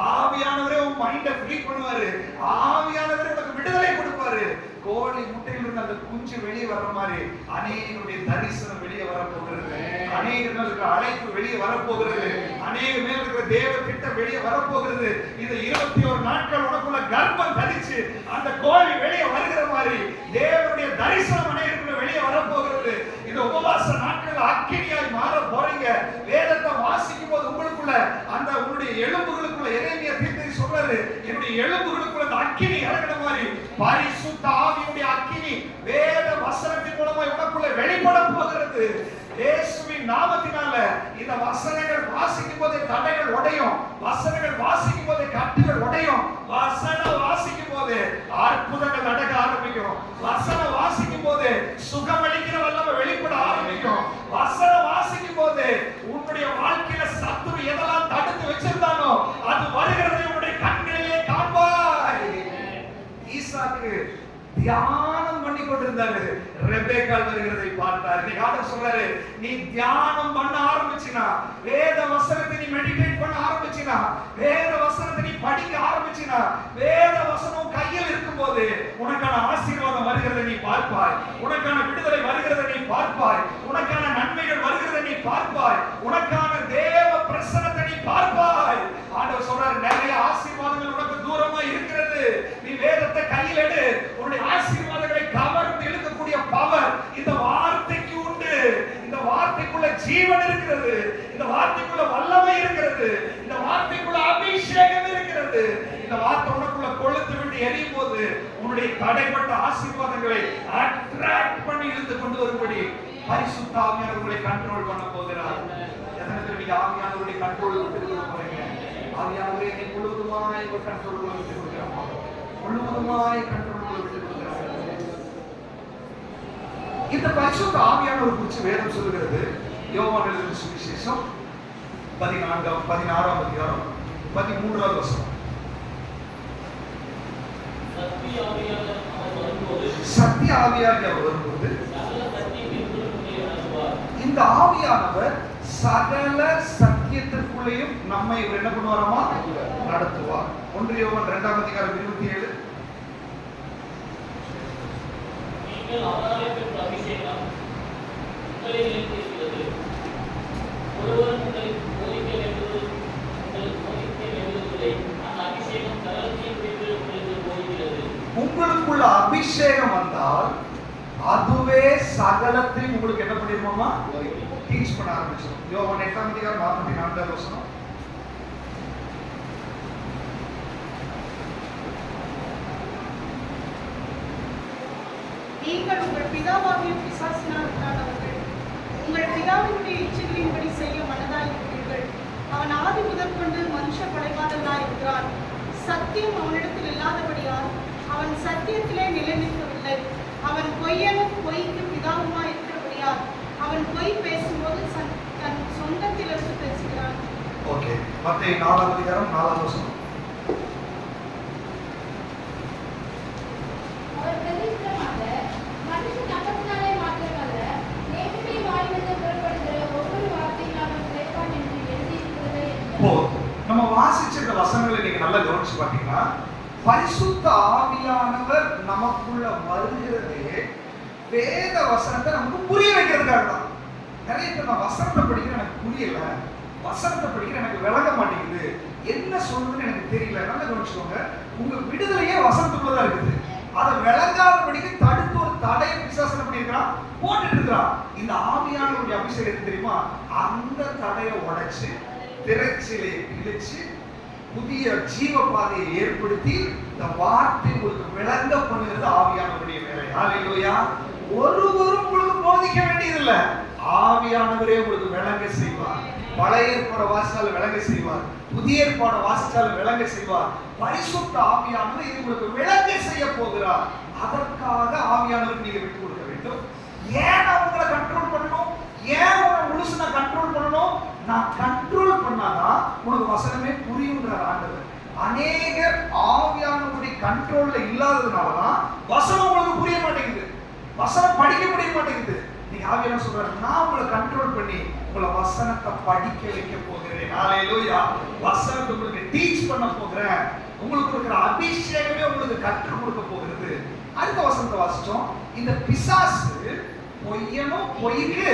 S1: ஆவியானவரே உன் மைண்டை ஃப்ரீ பண்ணுவாரு, ஆவியானவரே உனக்கு விடுதலை கொடுப்பாரு. கோழி முட்டையில் இருந்து அந்த குஞ்சு வெளியே வர்ற மாதிரி அநேகருடைய தரிசனம் வெளியே வரப்போகிறது, அநேக மேல் இருக்கிற அழைப்பு வெளியே வரப்போகிறது, அநேக மேல் இருக்கிற தேவ திட்டம் வெளியே வரப்போகிறது. இது 21 நாட்கள் உனக்குள்ள கர்ப்பம் தரிச்சு அந்த கோழி வெளியே வருகிற மாதிரி தேவனுடைய தரிசனம் அநேகருக்குள்ள வெளியே வரப்போகிறது. இந்த உபவாச நாட்கள் அக்கினியாய் மாற போறீங்க. வேதத்தை வாசிக்கும் போது உங்களுக்குள்ள அந்த உங்களுடைய எலும்புகளுக்குள்ள எரேமியா தீர்க்கதரிசி சொல்றாரு, என்னுடைய எலும்புகளுக்குள்ள அந்த அக்கினி இறங்குற மாதிரி பரிசுத்த ஆவியுடைய அக்கினி வேத வசனத்தின் மூலமா உனக்குள்ள வெளிப்பட போகிறது. இயேசுவின் நாமத்தினால இந்த வசனங்கள் வாசிக்கும் போதே தடைகள் உடையும், வசனங்கள் வாசிக்கும் போதே கட்டுகள் உடையும், வசனம் வாசிக்கும் போதே அற்புதங்கள் நடக்க ஆரம்பிக்கும், வசனம் வாசிக்கும் போதே சுகமளிக்கிற வல்லமை வெளிப்பட ஆரம்பிக்கும், வசனம் வாசிக்கும் போதே உன்னுடைய வாழ்க்கையில சத்துரு எதெல்லாம் தடுத்து வச்சிருந்தானோ அது வருகிறதை உன்னுடைய கண்களிலே காண்பாய். ஈசாக்கு தியானம் பண்ணி கொண்டிருந்தாரு, ரெபேக்காள் வருகிறதை பார்த்தார். நீ ஆண்டவர் சொல்றாரு, நீ தியானம் பண்ண ஆரம்பிச்சினா, வேத வசனத்தை நீ மெடிடேட் பண்ண ஆரம்பிச்சினா, வேத வசனத்தை நீ படிக்க ஆரம்பிச்சினா, வேத வசனம் கையில் இருக்கும்போது உனக்கான ஆசீர்வாதம் வருகிறதை நீ பார்ப்பாய், உனக்கான விடுதலை வருகிறதை நீ பார்ப்பாய், உனக்கான நன்மைகள் வருகிறதை நீ பார்ப்பாய், உனக்கான தேவ பிரசன்னத்தை நீ பார்ப்பாய். ஆண்டவர் சொல்றாரு, நிறைய ஆசீர்வாதங்கள் உனக்கு தூரமா இருக்கிறது, நீ வேதத்தை கையில் எடு. உன்னுடைய ஆசீர்வாதங்களை கவர்ந்து இழுக்கக்கூடிய பவர் இந்த வார்த்தைக்கு உண்டு. இந்த வார்த்தைக்குள்ள ஜீவன் இருக்கிறது, இந்த வார்த்தைக்குள்ள வல்லமை இருக்கிறது, இந்த வார்த்தைக்குள்ள அபிஷேகம் இருக்கிறது. இந்த வார்த்தை உனக்குள்ள கொளுத்து விட்டு எரியும் போது உன்னுடைய தடைப்பட்ட ஆசீர்வாதங்களை அட்ராக்ட் பண்ணி இழுத்து கொண்டு வரும்படி பரிசுத்த ஆவியானவர் உங்களை கண்ட்ரோல் பண்ண போகிறார். எதற்கு நீங்க ஆவியானவருடைய கண்ட்ரோல் விட்டு கொடுக்க போறீங்க? ஆவியானவரே நீ முழுவதுமாய் ஒரு கண்ட்ரோல் விட்டு கொடுக்கிறோம், முழுவதுமாய் கண்ட்ரோல் விட்டு கொடுக்கிறோம். இந்த பரிசுத்த ஆவியானவர் குறித்து வேதம் சொல்லுகிறது. யோவான் எழுதின சுவிசேஷம் 16ஆம் அதிகாரம் 13ஆவது வசனம். சத்திய ஆவியானவர் வரும்போது இந்த ஆவியானவர் சகல சத்தியத்திற்குள்ளேயும் நம்மை என்ன பண்ணுவாராமா? நடத்துவார். 1 யோவான் 2ஆம் அதிகாரம் 27. நீங்கள் அவராலே பெற்ற அபிஷேகம் உங்களில் இருக்கிறது. ஒருவரும் உங்களுக்கு போதிக்க வேண்டியது உங்களுக்கு போதிக்க வேண்டியதில்லை. அந்த அபிஷேகம் சகலத்தையும் குறித்து உங்களுக்கு போதிக்கிறது. உங்களுக்குள்ள அபிஷேகம் வந்தால் அதுவே சகலத்தையும் உங்களுக்கு என்ன பண்ணிருமாமா? டீச் பண்ண ஆரம்பிச்சிடும். யோவான் 8ஆம் அதிகாரம் 44ஆவது வசனம்.
S3: நீங்கள் உங்கள் பிதாவாகிய பிசாசினால் உண்டானவர்கள், உங்கள் பிதாவினுடைய இச்சைகளின்படி செய்ய மனதாய் இருக்கிறீர்கள். அவன் ஆதி முதற்கொண்டு மனுஷ படைப்பாளனாய் இருக்கிறான். சத்தியம் அவனிடத்தில் இல்லாதபடியால் அவன் சத்தியத்திலே நிலைநிற்கவில்லை. அவன் பொய்யனும் பொய்க்கு பிதாவுமாய் இருக்கிறபடியால் அவன் பொய் பேசும்போது தன் சொந்தத்திலிருந்து பேசுகிறான்.
S1: ஓகே, மத்தேயு 4ஆம் அதிகாரம் 4ஆவது வசனம். நம்ம வாசிச்ச வசனங்களை நீங்க நல்லா கவனிச்சு பாத்தீங்கன்னா, பரிசுத்த ஆவியானவர் நமக்குள்ள வருகிறதே வேத வசனத்தை நமக்கு புரிய வைக்கிறதுக்காக தான். நிறைய பேர் நான் வசனத்தை படிக்கிற எனக்கு புரியல, வசனத்தை படிக்கிற எனக்கு விளங்க மாட்டேங்குது, என்ன சொல்றதுன்னு எனக்கு தெரியல. நல்லா கவனிச்சுக்கோங்க, உங்க விடுதலையே வசனத்துக்குள்ளதான் இருக்குது. அதை விளங்காதபடிக்கு தடுத்து ஒரு தடையை பிசாசு என்ன பண்ணிருக்கிறான், போட்டுட்டு இருக்கிறான். இந்த ஆவியானவருடைய அபிஷேகம் தெரியுமா, அந்த தடையை உடைச்சு திரைச்சிலை இழிச்சு புதிய ஜீவ பாதையை ஏற்படுத்தி இந்த வார்த்தை உங்களுக்கு விளங்க பண்ணுகிறது ஆவியானவருடைய வேலை. ஹல்லேலூயா. ஒருவரும் உங்களுக்கு போதிக்க வேண்டியதில்லை, ஆவியானவரே உங்களுக்கு விளங்க செய்வார். பழைய ஏற்பாடு வாசித்தால் விளங்க செய்வார், புதிய ஏற்பாடு வாசித்தால் விளங்க செய்வார். பரிசுத்த ஆவியானவர் இது உங்களுக்கு விளங்க செய்ய போகிறார். அதற்காக ஆவியானவருக்கு நீங்க விட்டு கொடுக்க வேண்டும். ஏன் நான் உங்களை கண்ட்ரோல் பண்ணணும், ஏன் உங்களை முழுசு நான் கண்ட்ரோல் பண்ணணும், நான் கண்ட்ரோல் பண்ணாதான் உனக்கு வசனமே புரியுங்கிறார் ஆண்டவர். அநேகர் ஆவியானவருடைய கண்ட்ரோல்ல இல்லாததுனாலதான் வசனம் உங்களுக்கு புரிய மாட்டேங்குது, வசனம் படிக்க முடிய மாட்டேங்குது. நீங்க ஆவியானவர் சொல்றாரு, நான் உங்களை கண்ட்ரோல் பண்ணி உங்களை வசனத்தை படிக்க வைக்க போகிறேன். ஹல்லேலூயா. வசனத்தை உங்களுக்கு டீச் பண்ண போகிறேன். உங்களுக்கு இருக்கிற அபிஷேகமே உங்களுக்கு கற்றுக் கொடுக்க போகிறது. அடுத்த வசனத்தை வாசிச்சோம். இந்த பிசாசு பொய்யனும் பொய்க்கு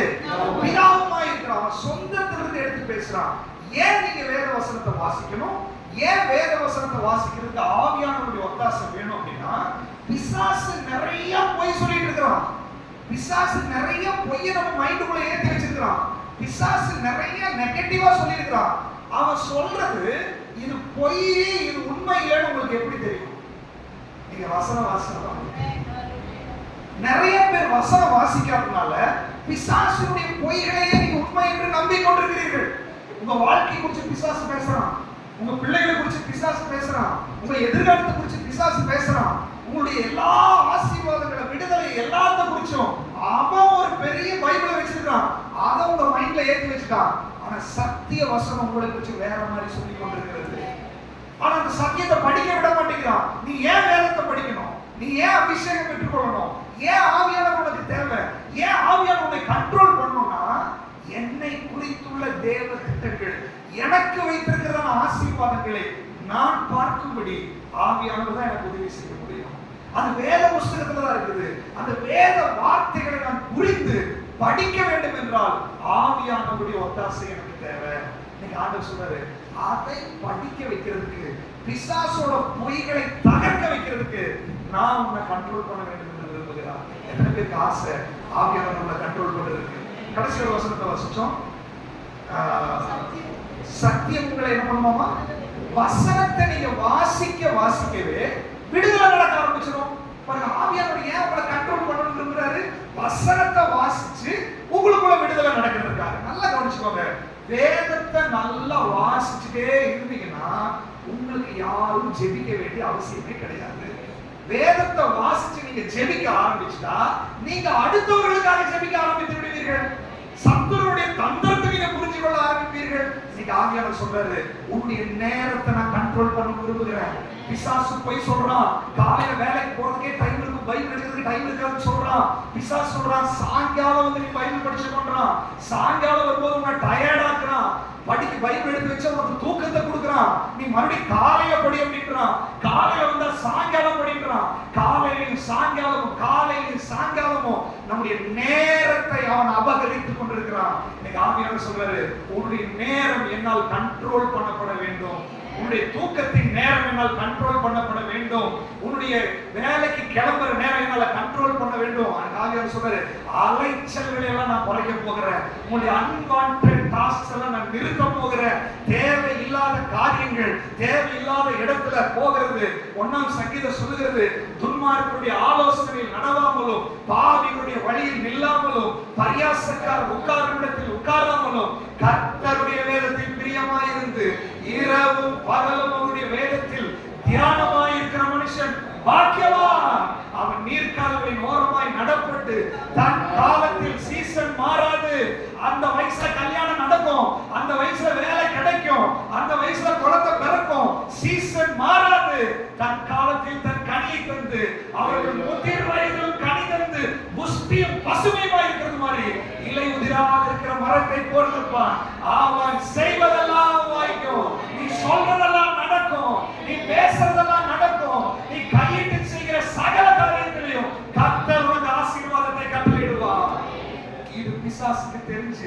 S1: பிதாவுமா இருக்கிறான். அவன் சொந்தத்திலிருந்து எடுத்து பேசுறான். ஏன் நீங்க வேத வசனத்தை வாசிக்கணும், ஏன் வேத வசனத்தை வாசிக்கிறதுக்கு ஆவியானவருடைய ஒத்தாசை வேணும் அப்படின்னா, பிசாசு நிறைய பொய் சொல்லிட்டு இருக்கிறான். பிசாசு நிறைய பொய்யை நம்ம மைண்டுக்குள்ள ஏற்றி வச்சிருக்கிறான். பிசாசு நிறைய நெகட்டிவா சொல்லி இருக்கிறான். அவன் சொல்றது இது பொய், இது உண்மை இல்லைன்னு உங்களுக்கு எப்படி தெரியும்? நீங்க வசனம் வாசிக்கலாம். நிறைய பேர் வசனம் வாசிக்காதனால பிசாசுடைய பொய்களையே நீங்க உண்மை என்று நம்பிக்கொண்டிருக்கிறீர்கள். உங்க வாழ்க்கை குறித்து பிசாசு பேசுறான், உங்க பிள்ளைகளை குறித்து பிசாசு பேசுறான், உங்க எதிர்காலத்தை குறித்து பிசாசு பேசுறான், உங்களுடைய எல்லா ஆசீர்வாதங்களை விடுதலை எல்லாத்த குறிச்சும் அவன் ஒரு பெரிய பைபிளை வச்சிருக்கான். அதை உங்க மைண்ட்ல ஏற்றி வச்சுட்டான். ஆனா சத்திய வசனம் உங்களை குறித்து வேற மாதிரி சொல்லி கொண்டிருக்கிறது. ஆனா அந்த சத்தியத்தை படிக்க விட மாட்டேங்கிறான். நீ ஏன் வேதத்தை படிக்கணும், நீ ஏன் அபிஷேகம் பெற்றுக்கொள்ளணும், ஏன் ஆவியானவர் உனக்கு தேவை, ஏன் ஆவியானவர் உன்னை கண்ட்ரோல் பண்ணணும்னா, என்னை குறித்துள்ள தேவ திட்டங்கள், எனக்கு வைத்திருக்கிற ஆசீர்வாதங்களை நான் பார்க்கும்படி ஆவியானவர் தான் எனக்கு உதவி செய்ய முடியும். அது வேத புஸ்தகத்துல தான் இருக்குது. அந்த வேத வார்த்தைகளை நான் புரிந்து படிக்க வேண்டும் என்றால் ஆவியானவருடைய ஒத்தாசை எனக்கு தேவை. இன்னைக்கு ஆண்டவர் சொல்றாரு, அதை படிக்க வைக்கிறதுக்கு, பிசாசோட பொய்களை தகர்க்க வைக்கிறதுக்கு நான் உன்னை கண்ட்ரோல் பண்ண வேண்டும் என்று விரும்புகிறார். எத்தனை பேருக்கு ஆசை ஆவியானவர் உன்னை கண்ட்ரோல் பண்றதுக்கு? கடைசி ஒரு வசனத்தை வாசிச்சோம். சத்தியம் உங்களை என்ன பண்ணுமாமா, வசனத்தை நீங்க வாசிக்க வாசிக்கவே விடுதலை நடக்க ஆரம்பிச்சிடும். பாருங்க, ஆவியானவர் ஏன் உங்களை கண்ட்ரோல் பண்ணணும்னு விரும்புறாரு? வசனத்தை வாசிச்சு உங்களுக்குள்ள விடுதலை நடக்கிறதுக்காக. நல்லா கவனிச்சுக்கோங்க, வேதத்தை நல்லா வாசிச்சுட்டே இருந்தீங்கன்னா உங்களுக்கு யாரும் ஜெபிக்க வேண்டிய அவசியமே கிடையாது. வேதத்தை வாசிச்சு நீங்க ஜெபிக்க ஆரம்பிச்சுட்டா நீங்க அடுத்தவர்களுக்காக ஜெபிக்க ஆரம்பித்து விடுவீர்கள். சத்துருடைய தந்திரத்தை நீங்க புரிஞ்சு கொள்ள ஆரம்பிப்பீர்கள். இன்னைக்கு ஆவியானவர் சொல்றாரு, உன்னுடைய நேரத்தை நான் கண்ட்ரோல் பண்ண விரும்புகிறேன். பிசாசு போய் சொல்றான், காலையில வேலைக்கு போறதுக்கே டைம் இருக்கும், பைபிள் எடுக்கிறதுக்கு டைம் இருக்காதுன்னு சொல்றான். பிசாசு சொல்றான், சாயங்காலம் வந்து நீ பைபிள் படிச்சுக்கொண்டான், சாயங்காலம் வரும்போது உன்னை டயர்ட் ஆக்குறான், படிக்க பைபிள் எடுத்து வச்சு உனக்கு தூக்கத்தை கொடுக்குறான், நீ மறுபடியும் காலையில படி அப்படின்றான், காலையில வந்தா சாயங்காலம் படின்றான். காலையிலும் சாயங்காலமும் காலையிலும் சாயங்காலமும் நம்முடைய நேரத்தை அவன் அபகரித்துக் கொண்டிருக்கிறான். இன்னைக்கு ஆவியானவர் சொல்றாரு, உன்னுடைய நேரம் என்னால் கண்ட்ரோல் பண்ணப்பட வேண்டும், உன்னுடைய தூக்கத்தின் நேரம் என்னால் கண்ட்ரோல் பண்ணப்பட வேண்டும், உன்னுடைய வேலைக்கு கிளம்புற நேரம் என்னால கண்ட்ரோல் பண்ண வேண்டும். ஆவியானவர் சொல்றாரு, அலைச்சல்களை எல்லாம் நான் குறைக்க போகிறேன், உங்களுடைய அன்வான்டட் டாஸ்க்ஸ் எல்லாம் நான் நிறுத்த போகிறேன். தேவையில்லாத காரியங்கள் தேவையில்லாத இடத்துல போகிறது. 1ஆம் சங்கீதம் சொல்லுகிறது, துன்மார்க்கருடைய ஆலோசனையில் நடவாமலும் பாவிகளுடைய வழியில் நில்லாமலும் பரியாசக்காரர் உட்காரும் இடத்தில் உட்காராமலும் கர்த்தருடைய வேதத்தில் பிரியமாயிருந்து இரவும் பகலும் அவருடைய வேதத்தில் தியானமாயிருக்கிற மனுஷன் பாக்கியவான். அவன் நீர்க்கால்களின் ஓரமாய் நடப்பட்டு தன் காலத்தில் சீசன் மாறாது. அந்த வயசுல கல்யாணம் நடக்கும், அந்த வயசுல வேலை கிடைக்கும், அந்த வயசுல குழந்தை பிறக்கும், சீசன் மாறாது. தன் காலத்தில் தன் கனியை தந்து அவர்கள் முதிர் வயதிலும் கனி தந்து புஷ்டியும் பசுமையுமாய் இருக்கிறது மாதிரி இலை உதிராக இருக்கிற மரத்தை போட்டிருப்பான். அவன் செய்வதெல்லாம் வாய்க்கும், நீ சொல்றதெல்லாம் நடக்கும், நீ பேசுறதெல்லாம் நடக்கும், நீ கையிட்டு செய்கிற சகல காரியத்திலையும் கர்த்தர் உனக்கு ஆசீர்வாதத்தை கட்டளையிடுவார். இது பிசாசுக்கு தெரிஞ்சு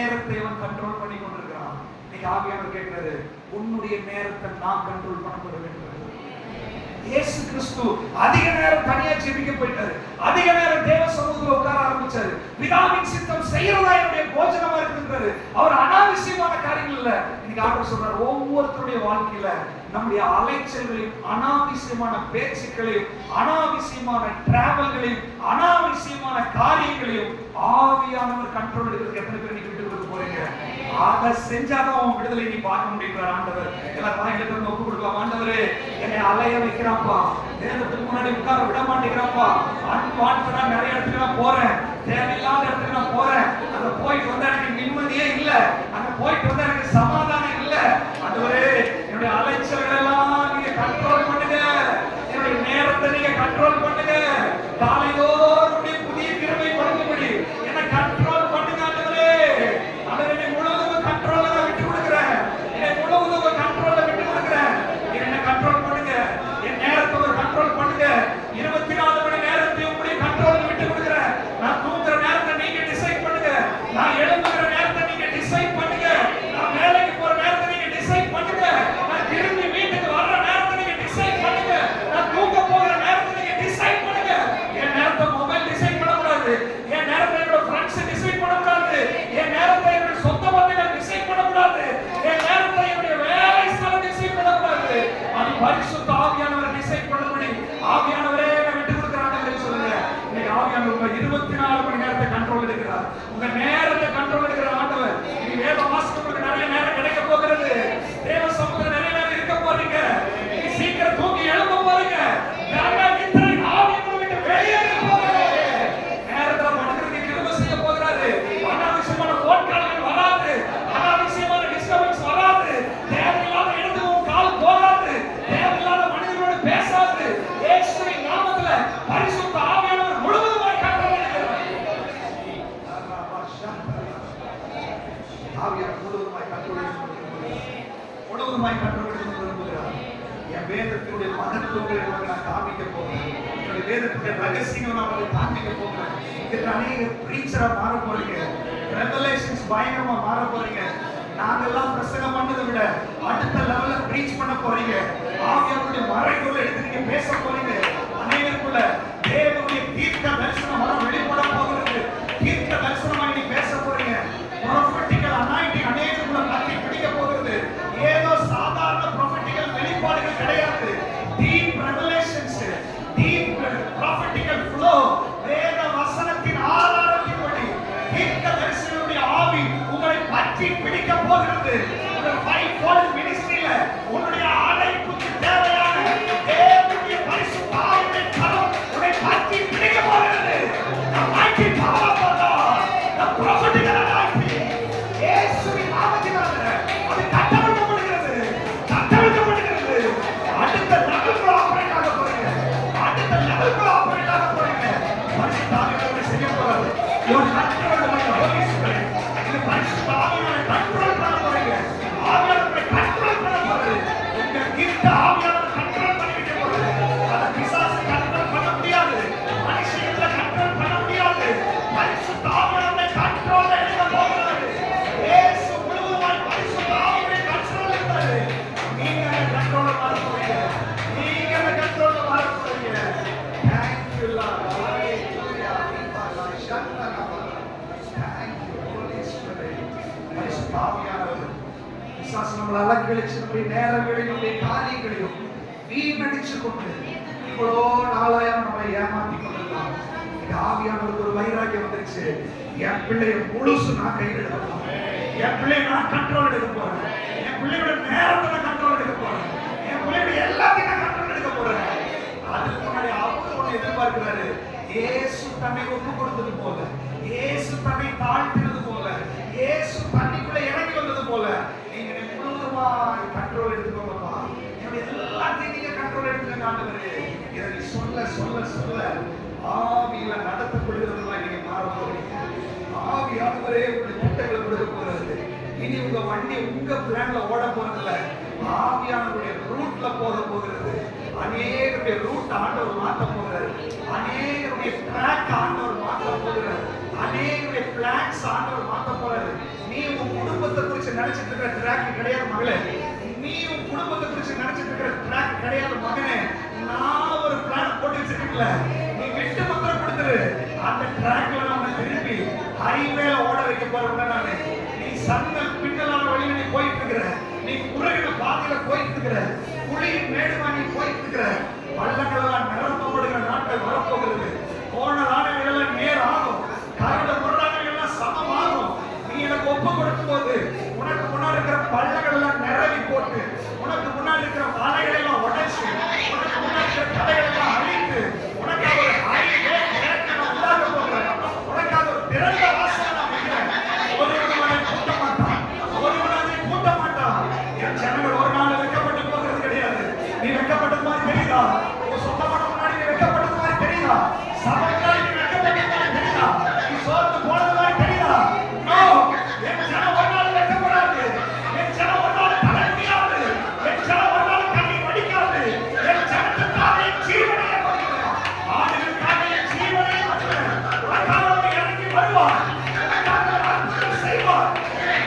S1: நேரத்தை அவன் கண்ட்ரோல் பண்ணி கொண்டிருக்கிறான். இன்னைக்கு ஆவியானவர் கேட்கிறாரு, உன்னுடைய நேரத்தை நான் கண்ட்ரோல் பண்ண வேண்டும். இயேசு கிறிஸ்து அதிக நேரம் தனியா ஜெபிக்க போயிட்டாரு. அதிக நேரம் தேவ சமூகத்துல உட்கார ஆரம்பிச்சாரு. பிதாவின் சித்தம் செய்யறதா என்னுடைய போஜனமா இருக்குன்றாரு. அவர் அனாவசியமான காரியங்கள் இல்ல. இன்னைக்கு ஆண்டவர் சொல்றாரு, ஒவ்வொருத்தருடைய வாழ்க்கையில நம்முடைய அலைச்சல்களையும் அனாவசியமான பேச்சுக்களையும் அனாவசியமான டிராவல்களையும் அனாவசியமான காரியங்களையும் ஆவியானவர் கண்ட்ரோல் எடுக்கிறதுக்கு எத்தனை பேர் நீங்க விட்டு கொடுக்க போறீங்க? அதை செஞ்சாதான் உன் விடுதலை நீ பார்க்க முடியுற ஆண்டவர். எல்லாம் வாயில ஒப்பு கொடுக்கலாம். ஆண்டவரே, என்னை அலைய வைக்கிறாப்பா, தேவத்துக்கு முன்னாடி உட்கார விட மாட்டேங்கிறாப்பா, அன்வான்டா நிறைய இடத்துக்கு நான் போறேன், தேவையில்லாத இடத்துக்கு நான் போறேன், அங்க போயிட்டு வந்தா எனக்கு நிம்மதியே இல்ல, அங்க போயிட்டு வந்தா எனக்கு சமாதானம் இல்ல. ஆண்டவரே, என்னுடைய அலைச்சல்கள் எல்லாம் நீங்க கண்ட்ரோல் பண்ணுங்க, என்னுடைய நேரத்தை நீங்க கண்ட்ரோல் பண்ணுங்க, காலையோர் புதிய கிருபை கொடுக்கும்படி என்னை கண்ட்ரோல் பண்ணுங்க. ஆண்டவரே, ஆண்டவரே, முழுவதும் கண்ட்ரோல்ல நான் விட்டு கொடுக்கிறேன், என்னை முழுவதும் கண்ட்ரோல்ல விட்டு கொடுக்கிறேன், என்னை கண்ட்ரோல் பண்ணுங்க, என் நேரத்தை ஒரு கண்ட்ரோல் பண்ணுங்க. 24 மணி நேரத்தை உங்களுடைய கண்ட்ரோல்ல விட்டு கொடுக்கிறேன். நான் தூங்குற நேரத்தை நீங்க டிசைட் பண்ணுங்க, நான் எழுந்துகிற நேரத்தை நீங்க டிசைட் பண்ணுங்க, நான் வேலைக்கு போற நேரத்தை நீங்க டிசைட் பண்ணுங்க, நான் திரும்பி வீட்டுக்கு வர்ற நேரத்தை நீங்க டிசைட் பண்ணுங்க, நான் தூங்க போகிற நேரத்தை நீங்க டிசைட் பண்ணுங்க. என் நேரத்தை மொபைல் டிசைட் பண்ணக்கூடாது, என் நேரத்தை என்னோட ஃப்ரெண்ட்ஸ் டிசைட் பண்ணக்கூடாது, என் நேரத்தை என்னோட சொந்த பந்தங்கள் டிசைட் பண்ணக்கூடாது, என் நேரத்தை என்னுடைய வேலை ஸ்தலம் டிசைட் பண்ணக்கூடாது. அது பரிசுத்த ஆவியானவர் டிசைட் பண்ணபடி ஆவியானவரே நான் விட்டு கொடுக்குறாங்க சொல்லுங்க. இன்னைக்கு ஆவியானவர் உங்க 24 மணி நேரத்தை கண்ட்ரோல் எடுக்கிறார், உங்க நேரத்தை கண்ட்ரோல் எடுக்கிற ஆண்டவர். நீ வேத வாசிக்கிறதுக்கு நிறைய நேரம் கிடைக்க போகிறது, தேவ சமூகத்துல நிறைய நேரம் இருக்க போறீங்க, நீ சீக்கிரம் தூக்கி எழும்ப போறீங்க, வெளியேற போறீங்க, நேரத்துல மனிதனுக்கு கிருபை செய்ய போகிறாரு. அனாவசியமான போன் கால்கள் வராது, அனாவசியமான டிஸ்டர்பன்ஸ் வராது, தேவையில்லாத இடத்துக்கு உன் கால் போகாது, தேவையில்லாத மனிதர்களோடு பேசாது. இயேசுவின் நாமத்துல பரிசுத்த ஆவியானவர் முழுவதுமாய் கண்ட்ரோல் எடுக்கிறார். ஆவியானவர் முழுவதுமாய் கண்ட்ரோல் எடுக்க விரும்புகிறார். என் வேதத்தினுடைய மகத்துவங்களை நான் காமிக்க போகிறேன், என்னுடைய வேதத்துடைய ரகசியங்களை நான் உங்களுக்கு காமிக்க போகிறேன். இதுக்கு அநேக பிரீச்சரா மாற போறீங்க, ரெவலேஷன்ஸ் பயங்கரமா மாற போறீங்க. நாங்கெல்லாம் பிரசங்கம் பண்ணதை விட அடுத்த லெவல்ல பிரீச் பண்ண போறீங்க. ஆவியானவருடைய மறைபொருளை எடுத்து நீங்க பேச போறீங்க. அநேகருக்குள்ள தேவனுடைய தீர்க்க தரிசனம் வர வெளிப்பட போகிறது. தீர்க்க தரிசனமாய் நீ பேச போறீங்க. ப்ரொஃபெட்டிக்கல் அனாயிண்டிங் அநேகருக்குள்ள கட்டி பிடிக்க போகிறது. ஏதோ சாதாரண ப்ரொஃபெட்டிக்கல் வெளிப்பாடுகள் கிடையாது. டீப் ரெவலேஷன்ஸ், டீப் ப்ரொஃபெட்டிக்கல் ஃப்ளோ, வேத வசனத்தின் ஆதாரத்தின்படி தீர்க்க தரிசனமுடைய ஆவி உங்களை பற்றி பிடிக்க போகிறது. உங்கள் ஃபைவ்ஃபோல்ட் மினிஸ்ட்ரியில உன்னுடைய அழைப்புக்கு தேவையான தேவனுடைய பரிசுத்த ஆவியின் கரம் உன்னை பற்றி பிடிக்க போகிறது. The mighty power of the Lord, the prophetical anointing, இயேசுவின் நாமத்தினால அது கட்டவிழ்க்கப்படுகிறது, கட்டவிழ்க்கப்படுகிறது. அடுத்த லெவலுக்கு ஆபரேட் ஆக போறீங்க, அடுத்த லெவலுக்கு ஆபரேட் ஆக போறீங்க. பரிசுத்த ஆவியானவர் செய்ய போறாரு. ஒரு கண்ட்ரோல் பண்ண ஹோலி ஸ்பிரிட், இது பரிசுத்த ஆவியானவர் கண்ட்ரோல் பண்ண போறீங்க. ஆவியானவரை கண்ட்ரோல் பண்ண போறாரு. உங்க கிட்ட ஆவியானவர் கண்ட்ரோல் பண்ணிக்கிட்டே போறாரு. அத பிசாசு கண்ட்ரோல் பண்ண முடியாது, மனுஷங்களை கண்ட்ரோல் பண்ண முடியாது. பரிசுத்த ஆவியானவரை கண்ட்ரோல் எடுக்க போகிறாரு. இயேசு முழுவதுமாய் பரிசுத்த ஆவியை கண்ட்ரோல் எடுத்தாரு. நீங்க கண்ட்ரோல் மாற போறீங்க, நீங்க கண்ட்ரோல் மாற போறீங்க. Thank you Lord. Hallelujah. Thank you Holy Spirit. பரிசுத்த ஆவியானவர் பிசாசு நம்மளை அலக்கழிச்சு நம்முடைய நேரங்களையும் நம்முடைய காரியங்களையும் வீணடிச்சு கொண்டு இவ்வளோ நாளாயம் நம்மளை ஏமாத்தி கொண்டிருக்கலாம். இந்த ஆவியானவருக்கு ஒரு வைராக்கியம் வந்துருச்சு. என் பிள்ளைய முழுசு நான் கையில் எடுக்க போறேன், என் பிள்ளைய நான் கண்ட்ரோல் எடுக்க போறேன், என் பிள்ளையோட நேரத்தை நான் கண்ட்ரோல் எடுக்க போறேன், என் பிள்ளையோட எல்லாத்தையும் நான் கண்ட்ரோல் எடுக்க போறேன். அதுக்கு முன்னாடி அவரு ஒண்ணு எதிர்பார்க்கிறாரு. இயேசு தன்னை ஒப்பு கொடுத்தது போல, இயேசு தன்னை தாழ்த்தினது போல, இயேசு தண்ணிக்குள்ள இறங்கி வந்தது போல நீங்க முழுவதுமா கண்ட்ரோல் எடுத்துக்கோங்கப்பா. என்னுடைய எல்லாத்தையும் நீங்க கண்ட்ரோல் எடுத்துக்க ஆண்டவரே. இதை சொல்ல சொல்ல சொல்ல ஆவியில நடத்தப்படுகிறதுல நீங்க மாற போறீங்க. ஆவியானவரே உங்களுடைய திட்டங்களை கொடுக்க போறது. இனி உங்க வண்டி உங்க பிளான்ல ஓட போறதில்ல, ஆவியானவருடைய ரூட்ல போக போகிறது. அநேகருடைய ரூட் ஆண்டவர் மாற்ற போகிறார், அநேகருடைய ட்ராக் ஆண்டவர் மாற்ற போகிறார், அநேகருடைய பிளான்ஸ் ஆண்டவர் மாற்ற போறாரு. நீ உன் குடும்பத்தை குறித்து நினைச்சிட்டு இருக்கிற ட்ராக் கிடையாது மகளே. நீ உன் குடும்பத்தை குறித்து நினைச்சிட்டு இருக்கிற ட்ராக் கிடையாது மகனே. நான் ஒரு பிளான் போட்டு வச்சிருக்கல, நீ விட்டு பத்திரம் கொடுத்துரு. அந்த ட்ராக்ல நான் திருப்பி ஹைவேல ஓட வைக்க போறேன் நானு. நீ சன்னல் பின்னலான வழியில நீ போயிட்டு இருக்கிற, நீ குறைகிற பாதையில போயிட்டு இருக்கிற, குழியின் மேடுமா நீ போயிட்டு இருக்கிற, பள்ளங்களெல்லாம் நிரப்பப்படுகிற நாட்கள் வரப்போகிறது. போன நாடுகள் நேர் ஆகும், கரட முரடானங்கள் சமமாகும். நீ எனக்கு ஒப்பு கொடுக்கும் போது உனக்கு முன்னாடி இருக்கிற பள்ளங்கள் எல்லாம் நிரவி போட்டு, உனக்கு முன்னாடி இருக்கிற மலைகளை எல்லாம் உடைச்சு, உனக்கு முன்னாடி இருக்கிற கடைகளை எல்லாம் அழித்து, உனக்காக ஒரு ஹைவே உண்டாக்க போகிறேன். உனக்காக ஒரு திறந்த வாசலை நான் வைக்கிறேன். ஒருவனை கூட்ட மாட்டான், ஒருவனை கூட்ட மாட்டான். என் ஜனங்கள் ஒரு நாள் வெட்கப்பட்டு போகிறது கிடையாது. நீ வெட்கப்பட்டது மாதிரி தெரியுதா? உன் சொந்த மகன் முன்னாடி நீ வெட்கப்பட்டது மாதிரி தெரியுதா? சபை முன்னாடி நீ வெட்கப்பட்டது மாதிரி தெரியுதா? நீ சோர்ந்து போனது மாதிரி தெரியுதா? நோ, என் ஜனம் ஒரு நாள் வெட்கப்படாது. என் ஜனம் ஒரு நாள் தலை முடியாது. என் ஜனம் ஒரு நாள் கண்ணீர் வடிக்காது. என் ஜனத்துக்காக என் ஜீவனையே கொடுக்கிறேன். ஆடுகளுக்காக என் ஜீவனையே கொடுக்கிறேன். உனக்காக அவர் இறங்கி வருவார். உனக்காக அவர் அற்புதம் செய்வார்.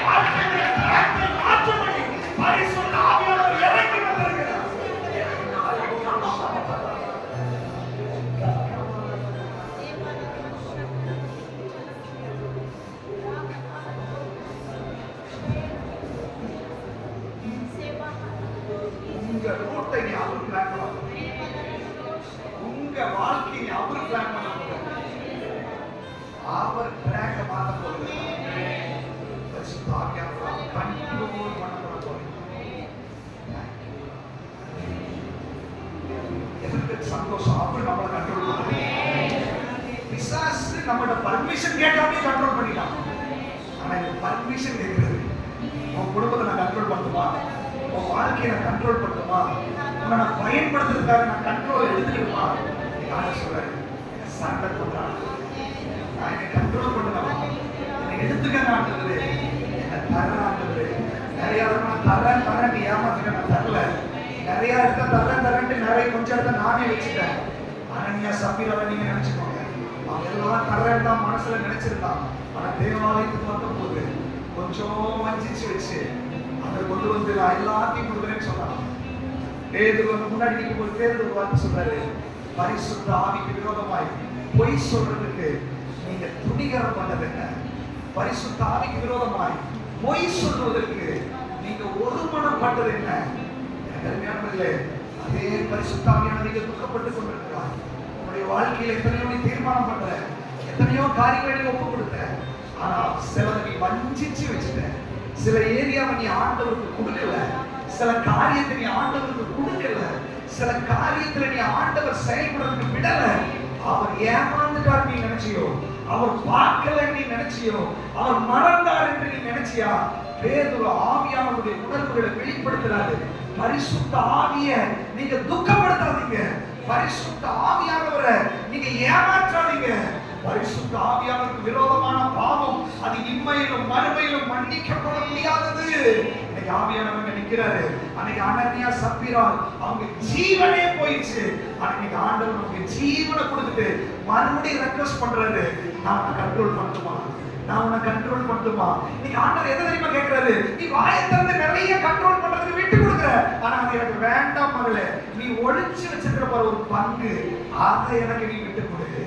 S1: வாழ்க்கையை மாற்றும்படி பரிசுத்த ஆவியானவர் இறங்கி வந்திருக்கிறார். உங்க ரூட்டை நீ அவர் பிளான் பண்ண, உங்க வாழ்க்கையை அவர் பிளான் பண்ண போகிறார். அவர் ட்ராக்க மாத்த போகிறார். பரிசுத்த ஆவியானவர் கண்ட்ரோல் பண்ண போகிறார். எதற்கு சந்தோஷம்? அவர் நம்மளை கண்ட்ரோல் பண்ணுறார். பிசாசு நம்மளோட பர்மிஷன் கேட்காம கண்ட்ரோல் பண்ணிடலாம். ஆனா இது பர்மிஷன் கேட்கிறது. உன் குடும்பத்தை நான் கண்ட்ரோல் பண்ணுமா? உன் வாழ்க்கையை நான் கண்ட்ரோல் பண்ணுமா? உன்னை நான் பயன்படுத்துறதுக்காக நான் கண்ட்ரோல் எடுத்துக்கிடுமா? யாரும் சொல்றாரு, சண்டை போடுறான், நான் என்னை கண்ட்ரோல் பண்ணுவேன், என்னை எடுத்துக்க ஆண்டவரே, என்னை தர ஆண்டவரே. நிறைய நான் தரேன் நீ ஏமாத்துக்க, நான் தரல. நிறைய இடத்த தரேன்ட்டு நிறைய கொஞ்சம் இடத்த நானே வச்சுட்டேன். அனன்யா சப்பீராவை நீங்க நினைச்சுக்கோங்க, அவங்க எல்லாம் தரேன் தான் மனசுல நினைச்சிருந்தான். ஆனா தேவாலயத்துக்கு வந்த போது கொஞ்சம் வஞ்சிச்சு வச்சு அதை கொண்டு வந்து நான் எல்லாத்தையும் கொடுக்குறேன்னு சொன்னான். பேதுரு வந்து முன்னாடி நிற்கும் போது பேதுரு ஒரு வார்த்தை சொல்றாரு, பரிசுத்த ஆவிக்கு விரோதமாய் பொய் சொல்றதுக்கு நீங்க துணிகரம் பண்ணது என்ன? பரிசுத்த ஆவிக்கு விரோதமாய் பொய் சொல்வதற்கு நீங்க ஒருமனப்பட்டது என்ன? கல்யாணத்திலே அதே பரிசுத்த ஆவியானவர் நீங்க துக்கப்பட்டு கொண்டிருக்கிறார். உங்களுடைய வாழ்க்கையில எத்தனையோ நீ தீர்மானம் பண்ற, எத்தனையோ காரியங்களை நீ ஒப்பு கொடுத்த, ஆனா சிலரை நீ வஞ்சிச்சு வச்சுட்ட. சில ஏரியாவை நீ ஆண்டவருக்கு கொடுக்கல, சில காரியத்தை நீ ஆண்டவருக்கு கொடுக்கல, சில காரியத்துல நீ ஆண்டவர் செயல்படுறதுக்கு விடல. அவர் ஏமாந்துட்டார் நீ நினைச்சியோ, அவர் பார்க்கல நீ நினைச்சியோ, அவர் மறந்தார் என்று நீ நினைச்சியா? பேதுரு ஆவியானவருடைய உணர்வுகளை வெளிப்படுத்துறாரு. பரிசுத்த ஆவியை நீங்க துக்கப்படுத்தாதீங்க, பரிசுத்த ஆவியானவரை நீங்க ஏமாற்றாதீங்க. பரிசுத்த ஆவியானவருக்கு விரோதமான பாவம் அது இம்மையிலும் மறுமையிலும் மன்னிக்கப்பட முடியாதது. இன்னைக்கு ஆவியானவர் நிற்கிறாரு. அன்னைக்கு அனன்யா சப்பீரால் அவங்க ஜீவனே போயிடுச்சு. அன்னைக்கு ஆண்டவர் நமக்கு ஜீவனை கொடுத்துட்டு மறுபடியும் ரெக்வெஸ்ட் பண்றாரு, நான் உன்னை கண்ட்ரோல் பண்ணட்டுமா, நான் உன்னை கண்ட்ரோல் பண்ணட்டுமா? இன்னைக்கு ஆண்டவர் எதை தெரியுமா கேட்கிறாரு? நீ வாயை திறந்து நிறைய கண்ட்ரோல் பண்றதுக்கு விட்டு கொடுக்குற, ஆனா அது எனக்கு வேண்டாம் மகளே. நீ ஒழிச்சு வச்சிருக்கிற பாரு ஒரு பங்கு, அதை எனக்கு நீ விட்டு கொடு.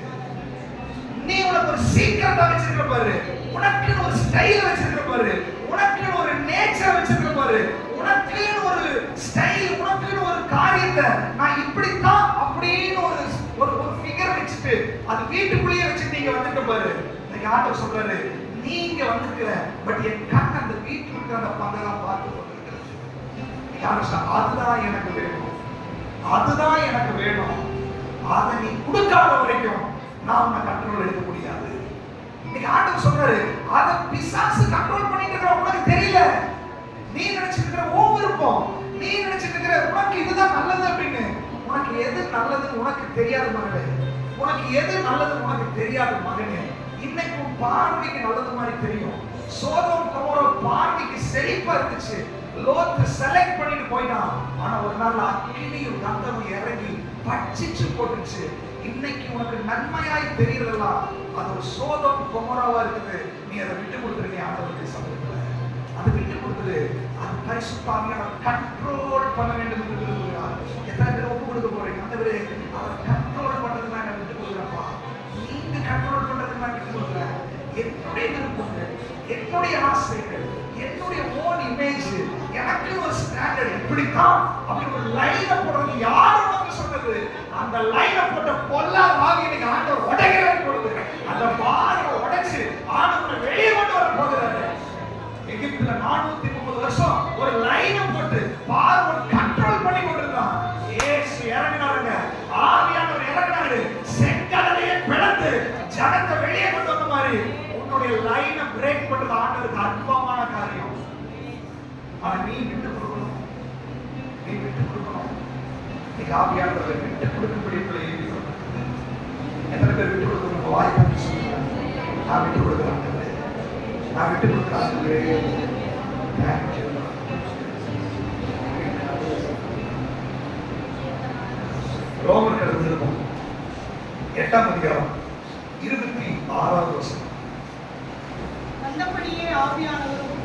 S1: நீ உனக்கு ஒரு சீக்கிரட்டா வச்சிருக்க பாரு, உனக்கு ஒரு ஸ்டைல் வச்சிருக்க பாரு, உனக்கு ஒரு நேச்சர் வச்சிருக்க பாரு, உனக்கு ஒரு ஸ்டைல், உனக்கு ஒரு காரியத்தை நான் இப்படித்தான் அப்படின்னு ஒரு ஒரு ஃபிகர் வச்சுட்டு அது வீட்டுக்குள்ளேயே வச்சுட்டு நீங்க வந்துட்டு பாரு. இன்னைக்கு ஆண்டவர் சொல்றாரு, நீங்க வந்துருக்கிற பட் என் கண் அந்த வீட்டுல இருக்கிற அந்த பங்கெல்லாம் பார்த்து கொண்டிருக்கிறது. அதுதான் எனக்கு வேணும், அதுதான் எனக்கு வேணும். அதை நீ கொடுக்காத வரைக்கும் நான் உன்னை கண்ட்ரோல் எடுக்க முடியாது. இன்னைக்கு ஆண்டவர் சொல்றாரு, அதை பிசாசு கண்ட்ரோல் பண்ணிட்டு இருக்கிற உனக்கு தெரியல. நீ நினைச்சிட்டு இருக்கிற விருப்பம், நீ நினைச்சிட்டு இருக்கிற உனக்கு இதுதான் நல்லது அப்படின்னு. உனக்கு எது நல்லதுன்னு உனக்கு தெரியாத மகனே, உனக்கு எது நல்லது உனக்கு தெரியாத மகனே. இன்னைக்கு உன் பார்வைக்கு நல்லது மாதிரி தெரியும். சோதோம் கொமோரா பார்வைக்கு செழிப்பா இருந்துச்சு, லோத்து செலக்ட் பண்ணிட்டு போயிட்டான். ஆனா ஒரு நாள் அக்கினியும் கந்தமும் இறங்கி பட்சிச்சு போட்டுச்சு. இன்னைக்கு உனக்கு நன்மையாய் தெரியறதெல்லாம் அது ஒரு சோதோம் கொமோராவா இருக்குது. நீ அதை விட்டு கொடுத்துருங்க ஆண்டவருடைய சமூகத்துல. அது விட்டு கொடுத்தது. அது பரிசுத்த ஆவியானவர் கண்ட்ரோல் பண்ண வேண்டும் என்று விரும்புகிறார். எத்தனை பேர் ஒப்பு கொடுக்க போறீங்க? ஆண்டவரே, அவர் கண்ட்ரோல் பண்றதுக்கு நான் விட்டு கொடுக்குறேன்ப்பா. நீங்க கண்ட்ரோல் பண்றதுக்கு நான் விட்டு கொடுக்குறேன். என்னுடைய விருப்பங்கள், என்னுடைய ஆசைகள், என்னுடைய ஓன் இமேஜ், எனக்கு ஒரு ஸ்டாண்டர்ட் இப்படித்தான் அப்படி ஒரு லைனை போடுறது யாரும் நமக்கு சொன்னது? அந்த லைனை போட்ட பொல்லாத ஆவியை நீங்க ஆண்டவர் உடைக்கிறார் பொழுது அந்த பாறையை உடைச்சு ஆண்டவர் வெளியே கொண்டு வர போகிறாரு. எகிப்துல 430 வருஷம் ஒரு லைனை போட்டு பார்வை கண்ட்ரோல் பண்ணி கொண்டிருந்தான். இயேசு இறங்கினாருங்க, ஆவியானவர் இறங்கினாரு, செங்கடலையே பிளந்து ஜனத்தை வெளியே கொண்டு வந்த மாதிரி உன்னுடைய லைனை பிரேக் பண்றது ஆண்டவருக்கு அற்பமான காரியம். ஆனா நீ விட்டு கொடுக்கணும், நீ விட்டு கொடுக்கணும். நீங்க ஆவியானவரை விட்டு கொடுக்கும்படி உங்களை ஏவி சொல்றது. எத்தனை பேர் விட்டு கொடுக்கணும்? வாய் பண்ணி சொல்லுங்க, நான் விட்டு கொடுக்குறேன், நான் விட்டு கொடுக்குறேன். ரோமர் எழுதியிருக்கும் 8ஆம் அதிகாரம் 26வது வசனம்.
S3: அந்தபடியே ஆவியானவரும்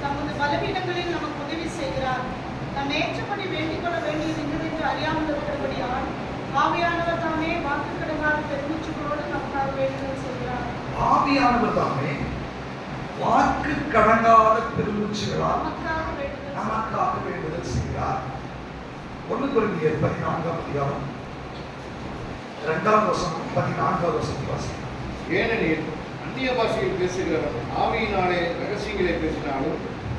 S3: தமது பலவீனங்களில் நமக்கு உதவி செய்கிறார். நாம் ஏற்றபடி வேண்டிக் கொள்ள வேண்டியது என்னவென்று அறியாமல் இருக்கிறபடியால் ஆவியானவர் தாமே வாக்கு கடங்காத பெருமூச்சுகளோடு நமக்காக வேண்டுதல் செய்கிறார்.
S1: ஆவியானவர் தாமே வாக்கு கடங்காத பெருமூச்சுகளால் நமக்காக வேண்டுதல் செய்கிறார். 1 கொரிந்தியர் 14ஆம் அதிகாரம் 2ஆம் வசனம் 14வது வசனத்தை வாசிக்கிறோம்.
S2: ஏனெனில் அந்நிய பாஷையில் பேசுகிறவன் ஆவியினாலே ரகசியங்களை பேசினாலும்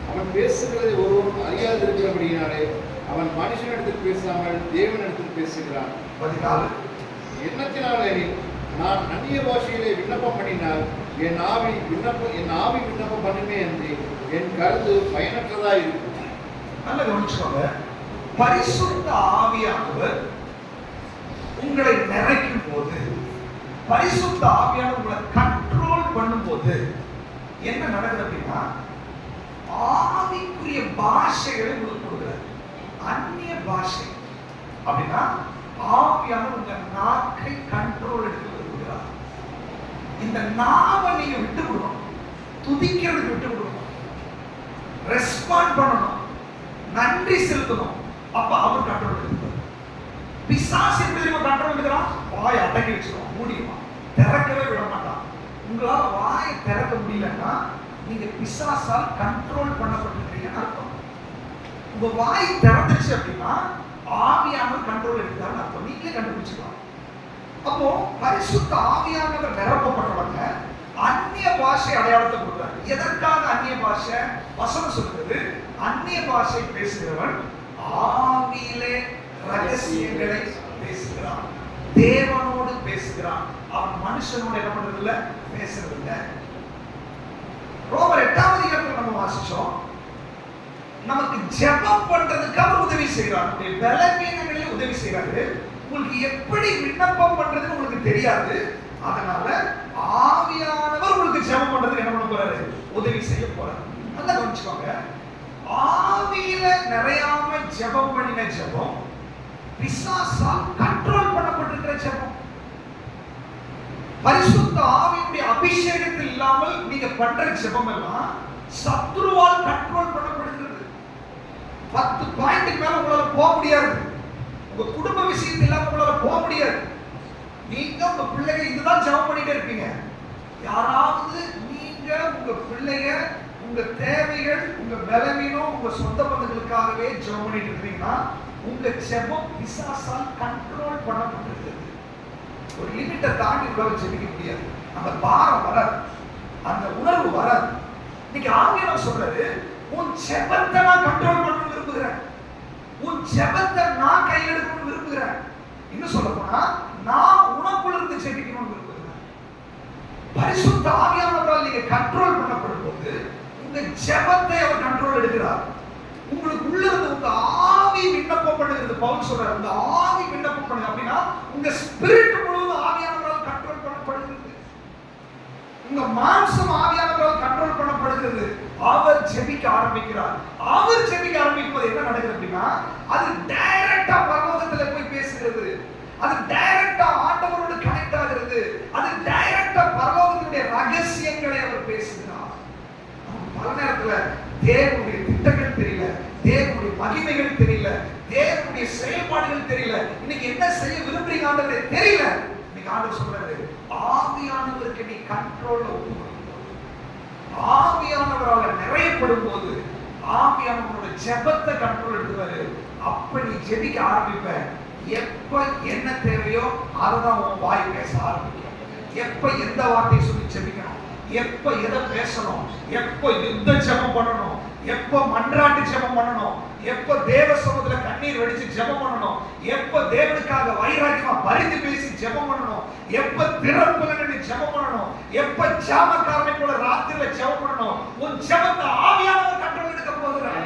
S2: அவன் பேசுகிறதை ஒருவரும் அறியாதிருக்கிறபடியினாலே அவன் மனுஷனிடத்தில் பேசாமல் தேவனிடத்தில் பேசுகிறான்.
S1: 14.
S2: எண்ணத்தினாலே நான் அந்நிய பாஷையிலே விண்ணப்பம் பண்ணினால் என் ஆவி விண்ணப்பம் பண்ணுமே என்று என் கருத்து பயனற்றதா இருக்கும்.
S1: நல்ல கவனிச்சுக்கோங்க. பரிசுத்த ஆவியானவர் உங்களை நிறைக்கும் போது, பரிசுத்த ஆவியானவர் உங்களை கண்ட்ரோல் பண்ணும்போது என்ன நடக்குது அப்படின்னா, ஆவிக்குரிய பாஷைகளை உங்களுக்கு கொடுக்கிறார். அந்நிய பாஷை அப்படின்னா ஆவியானவர் உங்க நாக்கை கண்ட்ரோல் எடுத்து கொடுக்கிறார். இந்த நாவை நீங்க விட்டு கொடுக்கணும், துதிக்கிறதுக்கு விட்டு கொடுக்கணும், ரெஸ்பாண்ட் பண்ணணும், நன்றி செலுத்தணும். அப்ப அவர் கண்ட்ரோல் எடுத்துக்கிறார். பிசாசு எப்படி தெரியுமா கண்ட்ரோல் எடுக்கிறான்? வாயை அடக்கி வச்சிருவான், மூடிடுவான், திறக்கவே விட மாட்டான். உங்களால வாயை திறக்க முடியலன்னா நீங்க பிசாசால் கண்ட்ரோல் பண்ணப்பட்டிருக்கீங்கன்னு அர்த்தம். உங்க வாய் திறந்துருச்சு அப்படின்னா ஆவியானவர் கண்ட்ரோல் எடுத்தான்னு அர்த்தம். நீங்களே கண்டுபிடிச்சுக்கலாம். அப்போ பரிசுத்த ஆவியானவர் நிரப்பப்பட்டவங்க அந்நிய பாஷை அடையாளத்தை கொடுக்குறாங்க. எதற்காக அந்நிய பாஷை? வசனம் சொல்றது, அந்நிய பாஷை பேசுகிறவன் ஆவியிலே ரகசியங்களை பேசுகிறான், தேவனோடு பேசுகிறான். அவன் மனுஷனோடு என்ன பண்றது இல்ல, பேசுறது இல்ல. ரோமர் 8ஆம் அதிகாரத்தில் நம்ம வாசிச்சோம், நமக்கு ஜெபம் பண்றதுக்கு அவர் உதவி செய்கிறார். பலவீனங்களில் உதவி செய்கிறாரு. உங்களுக்கு எப்படி விண்ணப்பம் பண்றதுன்னு உங்களுக்கு தெரியாது, அதனால ஆவியானவர் உங்களுக்கு ஜெபம் பண்றதுக்கு என்ன பண்ண போறாரு? உதவி செய்ய போறாரு. நல்லா கவனிச்சுக்கோங்க. ஆவியில நிறையாம ஜெபம் பண்ணின ஜெபம் பிசாசால் கண்ட்ரோல் பண்ணப்பட்டிருக்கிற ஜெபம். பரிசுத்த ஆவியுடைய அபிஷேகத்தில் இல்லாமல் நீங்க பண்ற ஜெபம் எல்லாம் சத்துருவால் கண்ட்ரோல் பண்ணப்படுகிறது. 10 பாயிண்ட்க்கு மேல உங்களால போக முடியாது. உங்க குடும்ப விஷயத்தில் இல்லாம உங்களால போக முடியாது. நீங்க உங்க பிள்ளைங்க இதுதான் ஜெபம் பண்ணிட்டே இருப்பீங்க. யாராவது நீங்க உங்க பிள்ளைங்க, உங்க தேவைகள், உங்க பலவீனம், உங்க சொந்த பந்தங்களுக்காகவே ஜெபம் பண்ணிட்டு இருக்கீங்கன்னா உங்க ஜெபம் பிசாசால் கண்ட்ரோல் பண்ணப்பட்டிருக்கிறது. ஒரு லிமிட்டை தாண்டி உங்களால ஜெபிக்க முடியாது. அந்த பாரம் வராது, அந்த உணர்வு வராது. இன்னைக்கு ஆவியானவர் சொல்றாரு, உன் ஜெபத்தை நான் கண்ட்ரோல் பண்ணணும்னு விரும்புகிறேன், உன் ஜெபத்தை நான் கையில் எடுக்கணும்னு விரும்புகிறேன். இன்னும் சொல்ல போனா நான் உனக்குள்ள இருந்து ஜெபிக்கணும்னு விரும்புகிறேன். பரிசுத்த ஆவியானவரால் நீங்க கண்ட்ரோல் பண்ணப்படும் போது உங்க ஜெபத்தை அவர் கண்ட்ரோல் எடுக்கிறார். உங்களுக்கு உள்ள இருந்து உங்க ஆவி விண்ணப்பம் பண்ணுகிறது. பவுல் சொல்றாரு, உங்க ஆவி விண்ணப்பம் பண்ணுது அப்படின்னா உங்க ஸ்பிரிட் முழுவதும் ஆவியானவரால் கண்ட்ரோல் பண்ணப்படுகிறது. உங்க மாம்சம் ஆவியானவரால் கண்ட்ரோல் பண்ணப்படுகிறது. அவர் ஜெபிக்க ஆரம்பிக்கிறார். அவர் ஜெபிக்க ஆரம்பிக்கும் போது என்ன நடக்குது அப்படின்னா அது டைரக்டா பரலோகத்துல போய் பேசுகிறது. அது டைரக்டா ஆண்டவரோடு கனெக்ட் ஆகிறது. அது டைரக்டா பரலோகத்தினுடைய ரகசியங்களை அவர் பேசுகிறார். பல நேரத்துல தேவனுடைய திட்டங்கள் தெரியல, தேவனுடைய மகிமைகள் தெரியல, தேவனுடைய செயல்பாடுகள் தெரியல. இன்னைக்கு என்ன செய்ய விரும்புறீங்க ஆண்டவரே தெரியல. இன்னைக்கு ஆண்டவர் சொல்றாரு, ஆவியானவருக்கு நீ கண்ட்ரோல்ல ஒப்புக்கொடு. ஆவியானவரால் நிறையப்படும் போது ஆவியானவரோட ஜெபத்தை கண்ட்ரோல் எடுத்துவாரு. அப்ப நீ ஜெபிக்க ஆரம்பிப்ப. எப்ப என்ன தேவையோ அததான் உன் வாய் பேச ஆரம்பிக்கும். எப்ப எந்த வார்த்தையை சொல்லி ஜெபிக்கணும், எப்ப எதை பேசணும், எப்ப யுத்த ஜெபம் பண்ணணும், எப்ப மன்றாட்டு ஜெபம் பண்ணணும், எப்ப தேவ சமூகத்துல கண்ணீர் வடிச்சு ஜெபம் பண்ணணும், எப்ப தேவனுக்காக வைராக்கியமா பரிந்து பேசி ஜெபம் பண்ணணும், எப்ப திறப்புல நின்று ஜெபம் பண்ணணும், எப்ப ஜாமக்காரனை போல ராத்திரில ஜெபம் பண்ணணும். உன் ஜெபத்தை ஆவியானவர் கண்ட்ரோல் எடுக்க போகிறார்.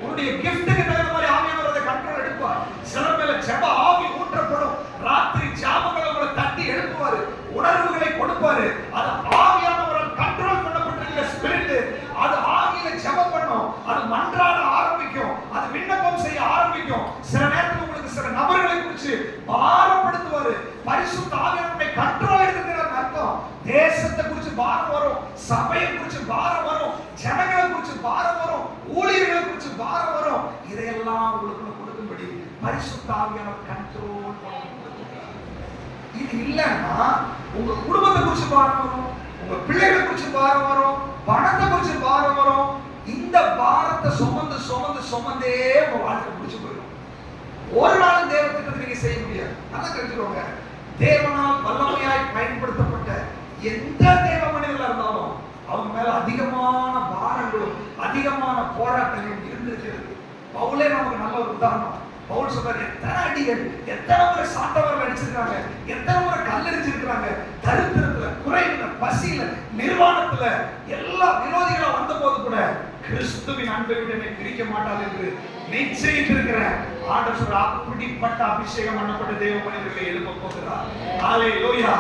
S1: உன்னுடைய கிஃப்ட்டுக்கு தகுந்த மாதிரி ஆவியானவர் அதை கண்ட்ரோல் எடுப்பார். சில மேல ஜெப ஆவி ஊற்றப்படும். ராத்திரி ஜாமங்களை உங்களை தட்டி எழுப்புவாரு, உணர்வுகளை கொடுப்பாரு. அது ஆவியானவரால் கண்ட்ரோல் பண்ணப்பட்டிருக்கிற ஸ்பிரிட். அது ஆவியில ஜெபம் பண்ணும், அது மன்றாட ஆரம்பிக்கும், அது விண்ணப்பம் செய்ய ஆரம்பிக்கும். சில நேரத்துல உங்களுக்கு சில நபர்களை குறித்து பாரப்படுத்துவாரு. பரிசுத்த ஆவியானவருடைய கண்ட்ரோல் எடுத்துக்கிறார் அர்த்தம். தேசத்தை குறித்து பாரம் வரும், சபையை குறித்து பாரம் வரும், ஜனங்களை குறித்து பாரம் வரும், ஊழியர்களை குறித்து பாரம் வரும். இதையெல்லாம் உங்களுக்கு கொடுக்கும்படி பரிசுத்த ஆவியானவர் கண்ட்ரோல் பண்ண. இது இல்லைன்னா உங்க குடும்பத்தை குறித்து பாரம் வரும், உங்க பிள்ளைகளை குறித்து பாரம் வரும், பணத்தை குறித்து பாரம் வரும். இந்த பாரத்தை சுமந்து சுமந்து சுமந்தே உங்க வாழ்க்கை முடிச்சு போயிடும். ஒரு நாள் தேவ திட்டத்தை நீங்க செய்ய முடியாது. நல்லா தெரிஞ்சுக்கோங்க, தேவனால் வல்லமையாய் பயன்படுத்தப்பட்ட எந்த தேவ மனிதர்களா இருந்தாலும் அவங்க மேல அதிகமான பாரங்களும் அதிகமான போராட்டங்களும் இருந்திருக்கிறது. பவுலே நமக்கு நல்ல ஒரு உதாரணம். பவுல் சொல்றாரு, எத்தனை அடிகள், எத்தனை முறை சாட்டவர்கள் அடிச்சிருக்காங்க, எத்தனை முறை கல்லடிச்சிருக்காங்க, தரித்திரத்துல, குறைவுல, பசியில, நிர்வாணத்துல, எல்லா விரோதிகளும் வந்த போது கூட கிறிஸ்துவின் அன்பை விட என்னை பிரிக்க மாட்டார் என்று நிச்சயித்து இருக்கிறேன். ஆண்டவர் சொல்ற, அப்படிப்பட்ட அபிஷேகம் பண்ணப்பட்ட தேவ மனிதர்களை எழுப்ப போகிறார். ஹல்லேலூயா.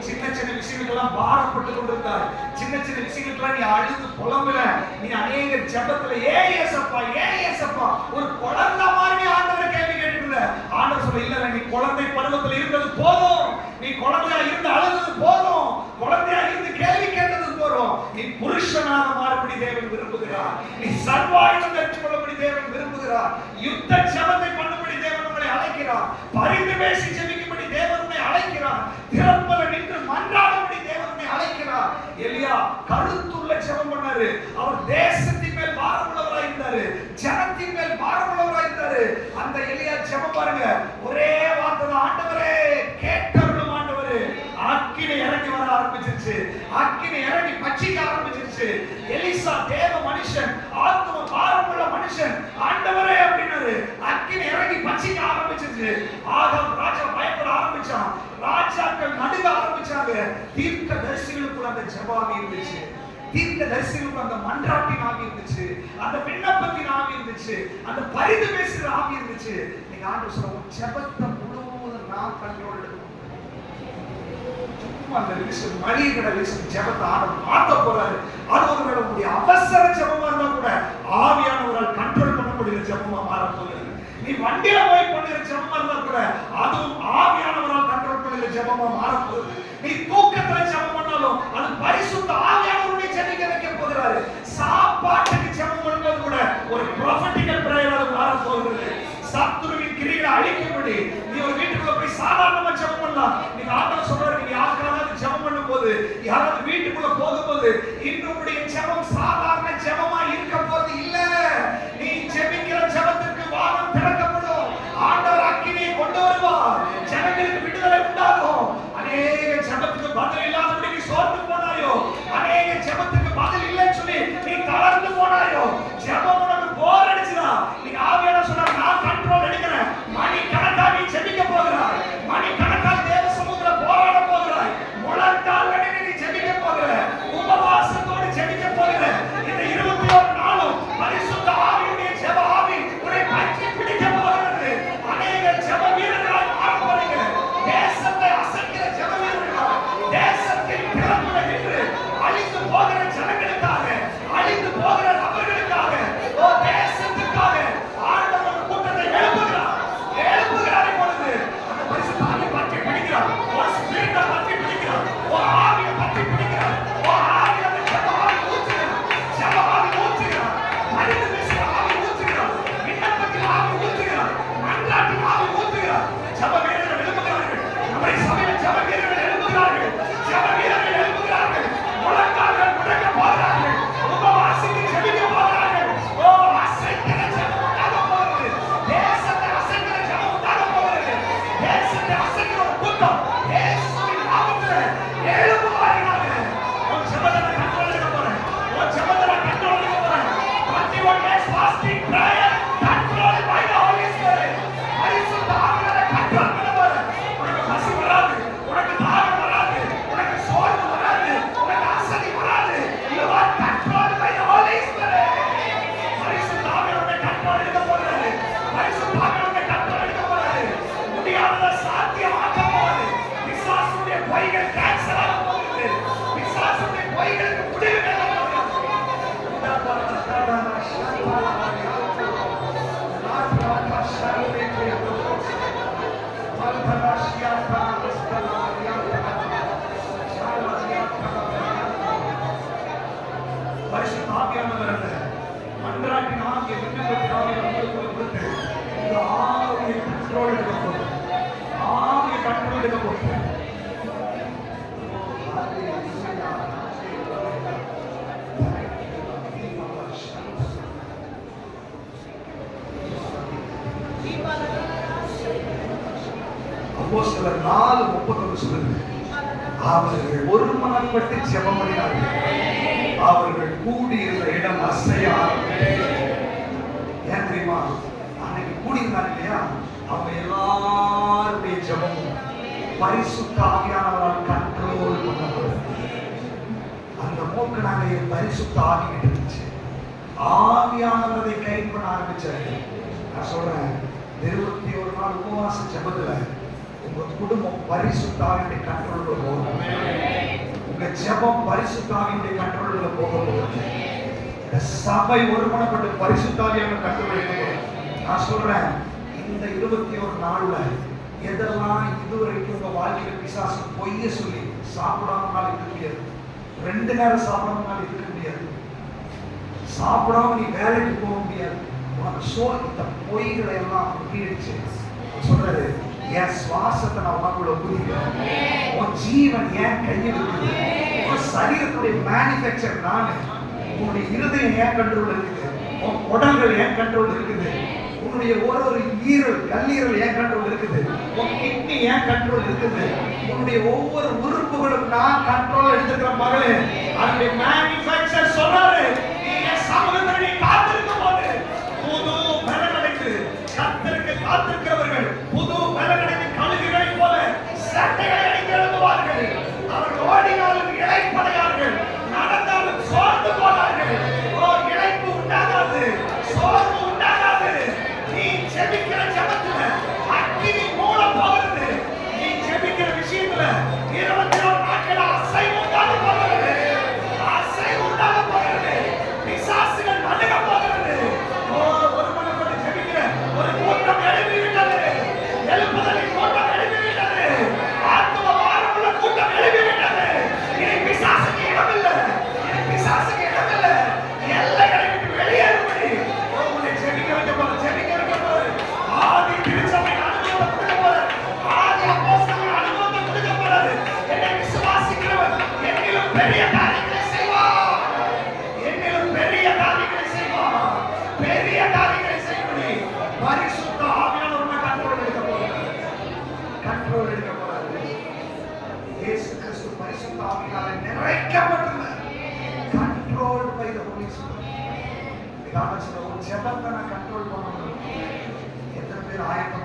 S1: சின்ன சின்ன விஷயங்களுக்கெல்லாம் பாரப்பட்டு கொண்டிருந்தார். சின்ன சின்ன விஷயங்களுக்கெல்லாம் நீ அழுது புலம்புற. நீ அநேக ஜெபத்துல ஏசப்பா ஏசப்பா ஒரு குழந்தை மாதிரி நீ ஆண்டவரை கேள்வி கேட்டுட்டு ஆண்டவர் சொல்ல, இல்ல நீ குழந்தை பருவத்தில் இருந்தது போதும், நீ குழந்தையா இருந்து அழுது போதும், குழந்தையா இருந்து கேள்வி கேட்டது போதும். நீ புருஷனாக மாறுபடி தேவன் விரும்புகிறார். நீ சர்வாயுதம் பெற்றுக்கொள்ளபடி தேவன் விரும்புகிறார். யுத்த ஜெபத்தை பண்ணும்படி தேவன் உங்களை அழைக்கிறார். பரிந்து பேசி ஜெபிக்கும்படி தேவன் உங்களை அழைக்கிறார். திறப்பல நின்று மன்றாடும்படி தேவன் உங்களை அழைக்கிறார். எலியா கருத்துள்ள ஜெபம் பண்ணாரு. அவர் தேசத்தின் மேல் பாரமுள்ளவராய் இருந்தாரு, ஜனத்தின் மேல் பாரமுள்ளவராய் இருந்தாரு. அந்த எலியா ஜெபம் பாருங்க, ஒரே வார்த்தை தான், ஆண்டவரே கேட்டருளும் ஆண்டவரே. அக்கினி இறங்கி வர ஆரம்பிச்சிருச்சு, அக்கினி இறங்கி பட்சிக்க ஆரம்பிச்சிருச்சு. எலிசா தேவ மனுஷன், ஆத்ம பாரமுள்ள மனுஷன், ஆண்டவரே அப்படின்னாரு. அக்கினி இறங்கி பட்சிக்க ஆரம்பிச்சிருச்சு. ஆகாம் ராஜா பயப்பட ஆரம்பிச்சான், ராஜாக்கள் நடுங்க ஆரம்பிச்சாங்க. தீர்க்கதரிசிகளுக்குள்ள அந்த ஜெபம் இருந்துச்சு, தீர்க்கதரிசிகளுக்குள்ள அந்த மன்றாட்டின் ஆவி இருந்துச்சு, அந்த விண்ணப்பத்தின் ஆவி இருந்துச்சு, அந்த பரிந்து பேசுகிற ஆவி இருந்துச்சு. நீங்க ஆண்டவர் சொல்ற, ஜெபத்தை முழுவதும் நான் கண்ட்ரோல் எடுக்கணும். அந்த லிஸ்ட் மளிகை லிஸ்ட் ஜெபத்தை ஆண்டவர் மாத்த போறாரு. அது ஒருவேளை உங்களுடைய அவசர ஜெபமா இருந்தா கூட ஆவியானவரால் கண்ட்ரோல் பண்ண முடியல ஜெபமா மாற போகிறது. நீ வண்டியில போய் பண்ணுகிற ஜெபமா இருந்தா கூட அதுவும் ஆவியானவரால் கண்ட்ரோல் பண்ணுகிற ஜெபமா மாற போகுது. நீ தூக்கத்துல ஜெபம் பண்ணாலும் அது பரிசுத்த ஆவியானவருடைய ஜெபிக்க வைக்க போகிறாரு. சாப்பாட்டுக்கு ஜெபம் பண்ணும்போது கூட ஒரு ப்ராஃபட்டிக்கல் பிரேயராக மாற போகிறது. சத்துருவின் கிரிகளை அழிக்கும்படி நீ ஒரு வீட்டுக்குள்ள போய் சாதாரணமா ஜெபம் பண்ணலாம். நீங்க ஆண்டவர் சொல்றாரு, நீங்க யாருக்காவது ஜெபம் பண்ணும்போது, யாராவது வீட்டுக்குள்ள போகும்போது, இன்று உங்களுடைய ஜெபம் சாதாரண ஜெபமா இருக்க போறது இல்ல. நீ ஜெபிக்கிற ஜெபத்திற்கு வானம் திறக்கப்படும். ஆண்டவர் அக்கினியை கொண்டு வருவார். ஜனங்களுக்கு விடுதலை உண்டாகும். அநேக ஜெபத்துக்கு பதில் இல்லாதபடி நீ சோர்ந்து போனாயோ, அநேக ஜெபத்துக்கு பதில் இல்லைன்னு சொல்லி நீ தளர்ந்து போனாயோ, ஜெபம் உனக்கு போர் அடிச்சுதா, நீ ஆவியானவர் சொல்ற, நான் கண்ட்ரோல் எடுக்கிறேன். மணி கணக்கா நீ ஜெபிக்க போகிறாய், மணி கணக்கா தேவ சமூகத்துல போராட போகிறாய், முழந்தால் நீ ஜெபிக்க போகிற, உபவாசத்தோடு ஜெபிக்க போகிற. கண்ட்ரோல் எடுக்க போகுது. ஆவிய கண்ட்ரோல் எடுக்க போகுது. அப்போஸ்தலர் 4:31 சொல்லுது, அவர்கள் ஒருமனப்பட்டு ஜெபம் பண்ணினார்கள், அவர்கள் கூடியிருந்த இடம் அசைய ஆரம்பித்தது. ஏன் தெரியுமா? அன்னைக்கு கூடியிருந்தாங்க இல்லையா, அவங்க எல்லாருடைய ஜெபமும் பரிசுத்த ஆவியானவரால் கண்ட்ரோல் பண்ணப்படுது. அந்த மூக்கனாக பரிசுத்த ஆவிகிட்டு இருந்துச்சு. ஆவியானவரை கை பண்ண ஆரம்பிச்சாரு. நான் சொல்றேன், 21 நாள் உபவாச ஜெபத்துல உங்க குடும்பம் பரிசுத்த ஆவியுடைய கண்ட்ரோல்ல போகும். உங்க ஜெபம் பரிசுத்த ஆவியுடைய கண்ட்ரோல்ல போகும். இந்த சபை ஒருமனப்பட்டு பரிசுத்த ஆவியான கண்ட்ரோல் எடுக்கும். நான் சொல்றேன், இந்த 21 நாள்ல எதெல்லாம் இதுவரைக்கும் உங்க வாழ்க்கையில பிசாசு பொய்ய சொல்லி சாப்பிடாமனால இருக்க முடியாது, 2 நேரம் சாப்பிடாமனால இருக்க முடியாது, சாப்பிடாம நீ வேலைக்கு போக முடியாது, உனக்கு இந்த பொய்களை எல்லாம் முறியடிச்சு சொல்றாரு, என் சுவாசத்தை நான் உனக்குள்ள புரிகிறேன், உன் ஜீவன் ஏன் கையில் இருக்குது, உன் சரீரத்துடைய மேனுஃபேக்சர் நானு, உன்னுடைய இருதயம் ஏன் கண்ட்ரோல் இருக்குது, உன் உடல்கள் ஏன் கண்ட்ரோல் இருக்குது, உன்னுடைய ஒரு ஈரல் கல்லீரல் ஏன் கண்ட்ரோல் இருக்குது, உன் கிட்னி ஏன் கண்ட்ரோல் இருக்குது, உன்னுடைய ஒவ்வொரு உறுப்புகளும் நான் கண்ட்ரோல் எடுத்துக்கிற மகளே, அதனுடைய மேனுஃபேக்சர் சொல்றாரு, நீ என் சமூகத்தை நீ காத்திருக்கும் போது புது பலன் அடைந்து கர்த்தருக்கு காத்திருக்கிறவர்கள் புது பலன் அடைந்து கழுகுகளை போல சட்டைகளை அணிந்து எழும்புவார்கள். அவர்கள் ஓடினாலும் இளைப்படையார்கள், நடந்தாலும் சோர்ந்து போனார்கள். இளைப்பு உண்டாகாது, சோர்வு உண்டாகாது. நீ ஜெபிக்கிற ஜெபத்துல அக்கினி மூட போகிறது. நீ ஜெபிக்கிற விஷயத்துல 24 நாட்கள் அசைவு உண்டாக போகிறது, அசைவு உண்டாக போகிறது, பிசாசுகள் நடுங்க போகிறது. ஒருமனப்பட்டு ஜெபிக்கிற ஒரு கூட்டம் எழுப்பி விட்டது, எழுப்புதலின் கூட்டம் எழுப்பி விட்டது, ஆத்தும பாரமுள்ள கூட்டம் எழுப்பி விட்டது. இனி பிசாசுக்கு இடமில்லை, இனி பிசாசுக்கு இடமில்லை. எல்லைகளை விட்டு வெளியேறும்படி உன்னை ஜெபிக்க வைக்க போற, ஜெபிக்க வைக்க போற. ஆதி திருச்சபை அனுபவத்தை கொடுக்க போற, ஆதி அப்போஸ்தலர் அனுபவத்தை கொடுக்க போறாரு. என்னை விசுவாசிக்கிறவன் என்னிலும் பெரிய காரியங்களை செய்வான், என்னிலும் பெரிய காரியங்களை செய்வான், பெரிய காரியங்களை செய்யும்படி பரிசுத்த ஆவியானவரை கண்ட்ரோல் எடுக்க போறாரு, கண்ட்ரோல் எடுக்க போறாரு. இயேசு கிறிஸ்து பரிசுத்த ஆவியால நிறைக்கப்பட்டுள்ளார். Control by the holy spirit. இதான ஒரு ஜெபத்தை நான் கண்ட்ரோல் பண்ணணும். எத்தனை பேர் ஆயத்தம்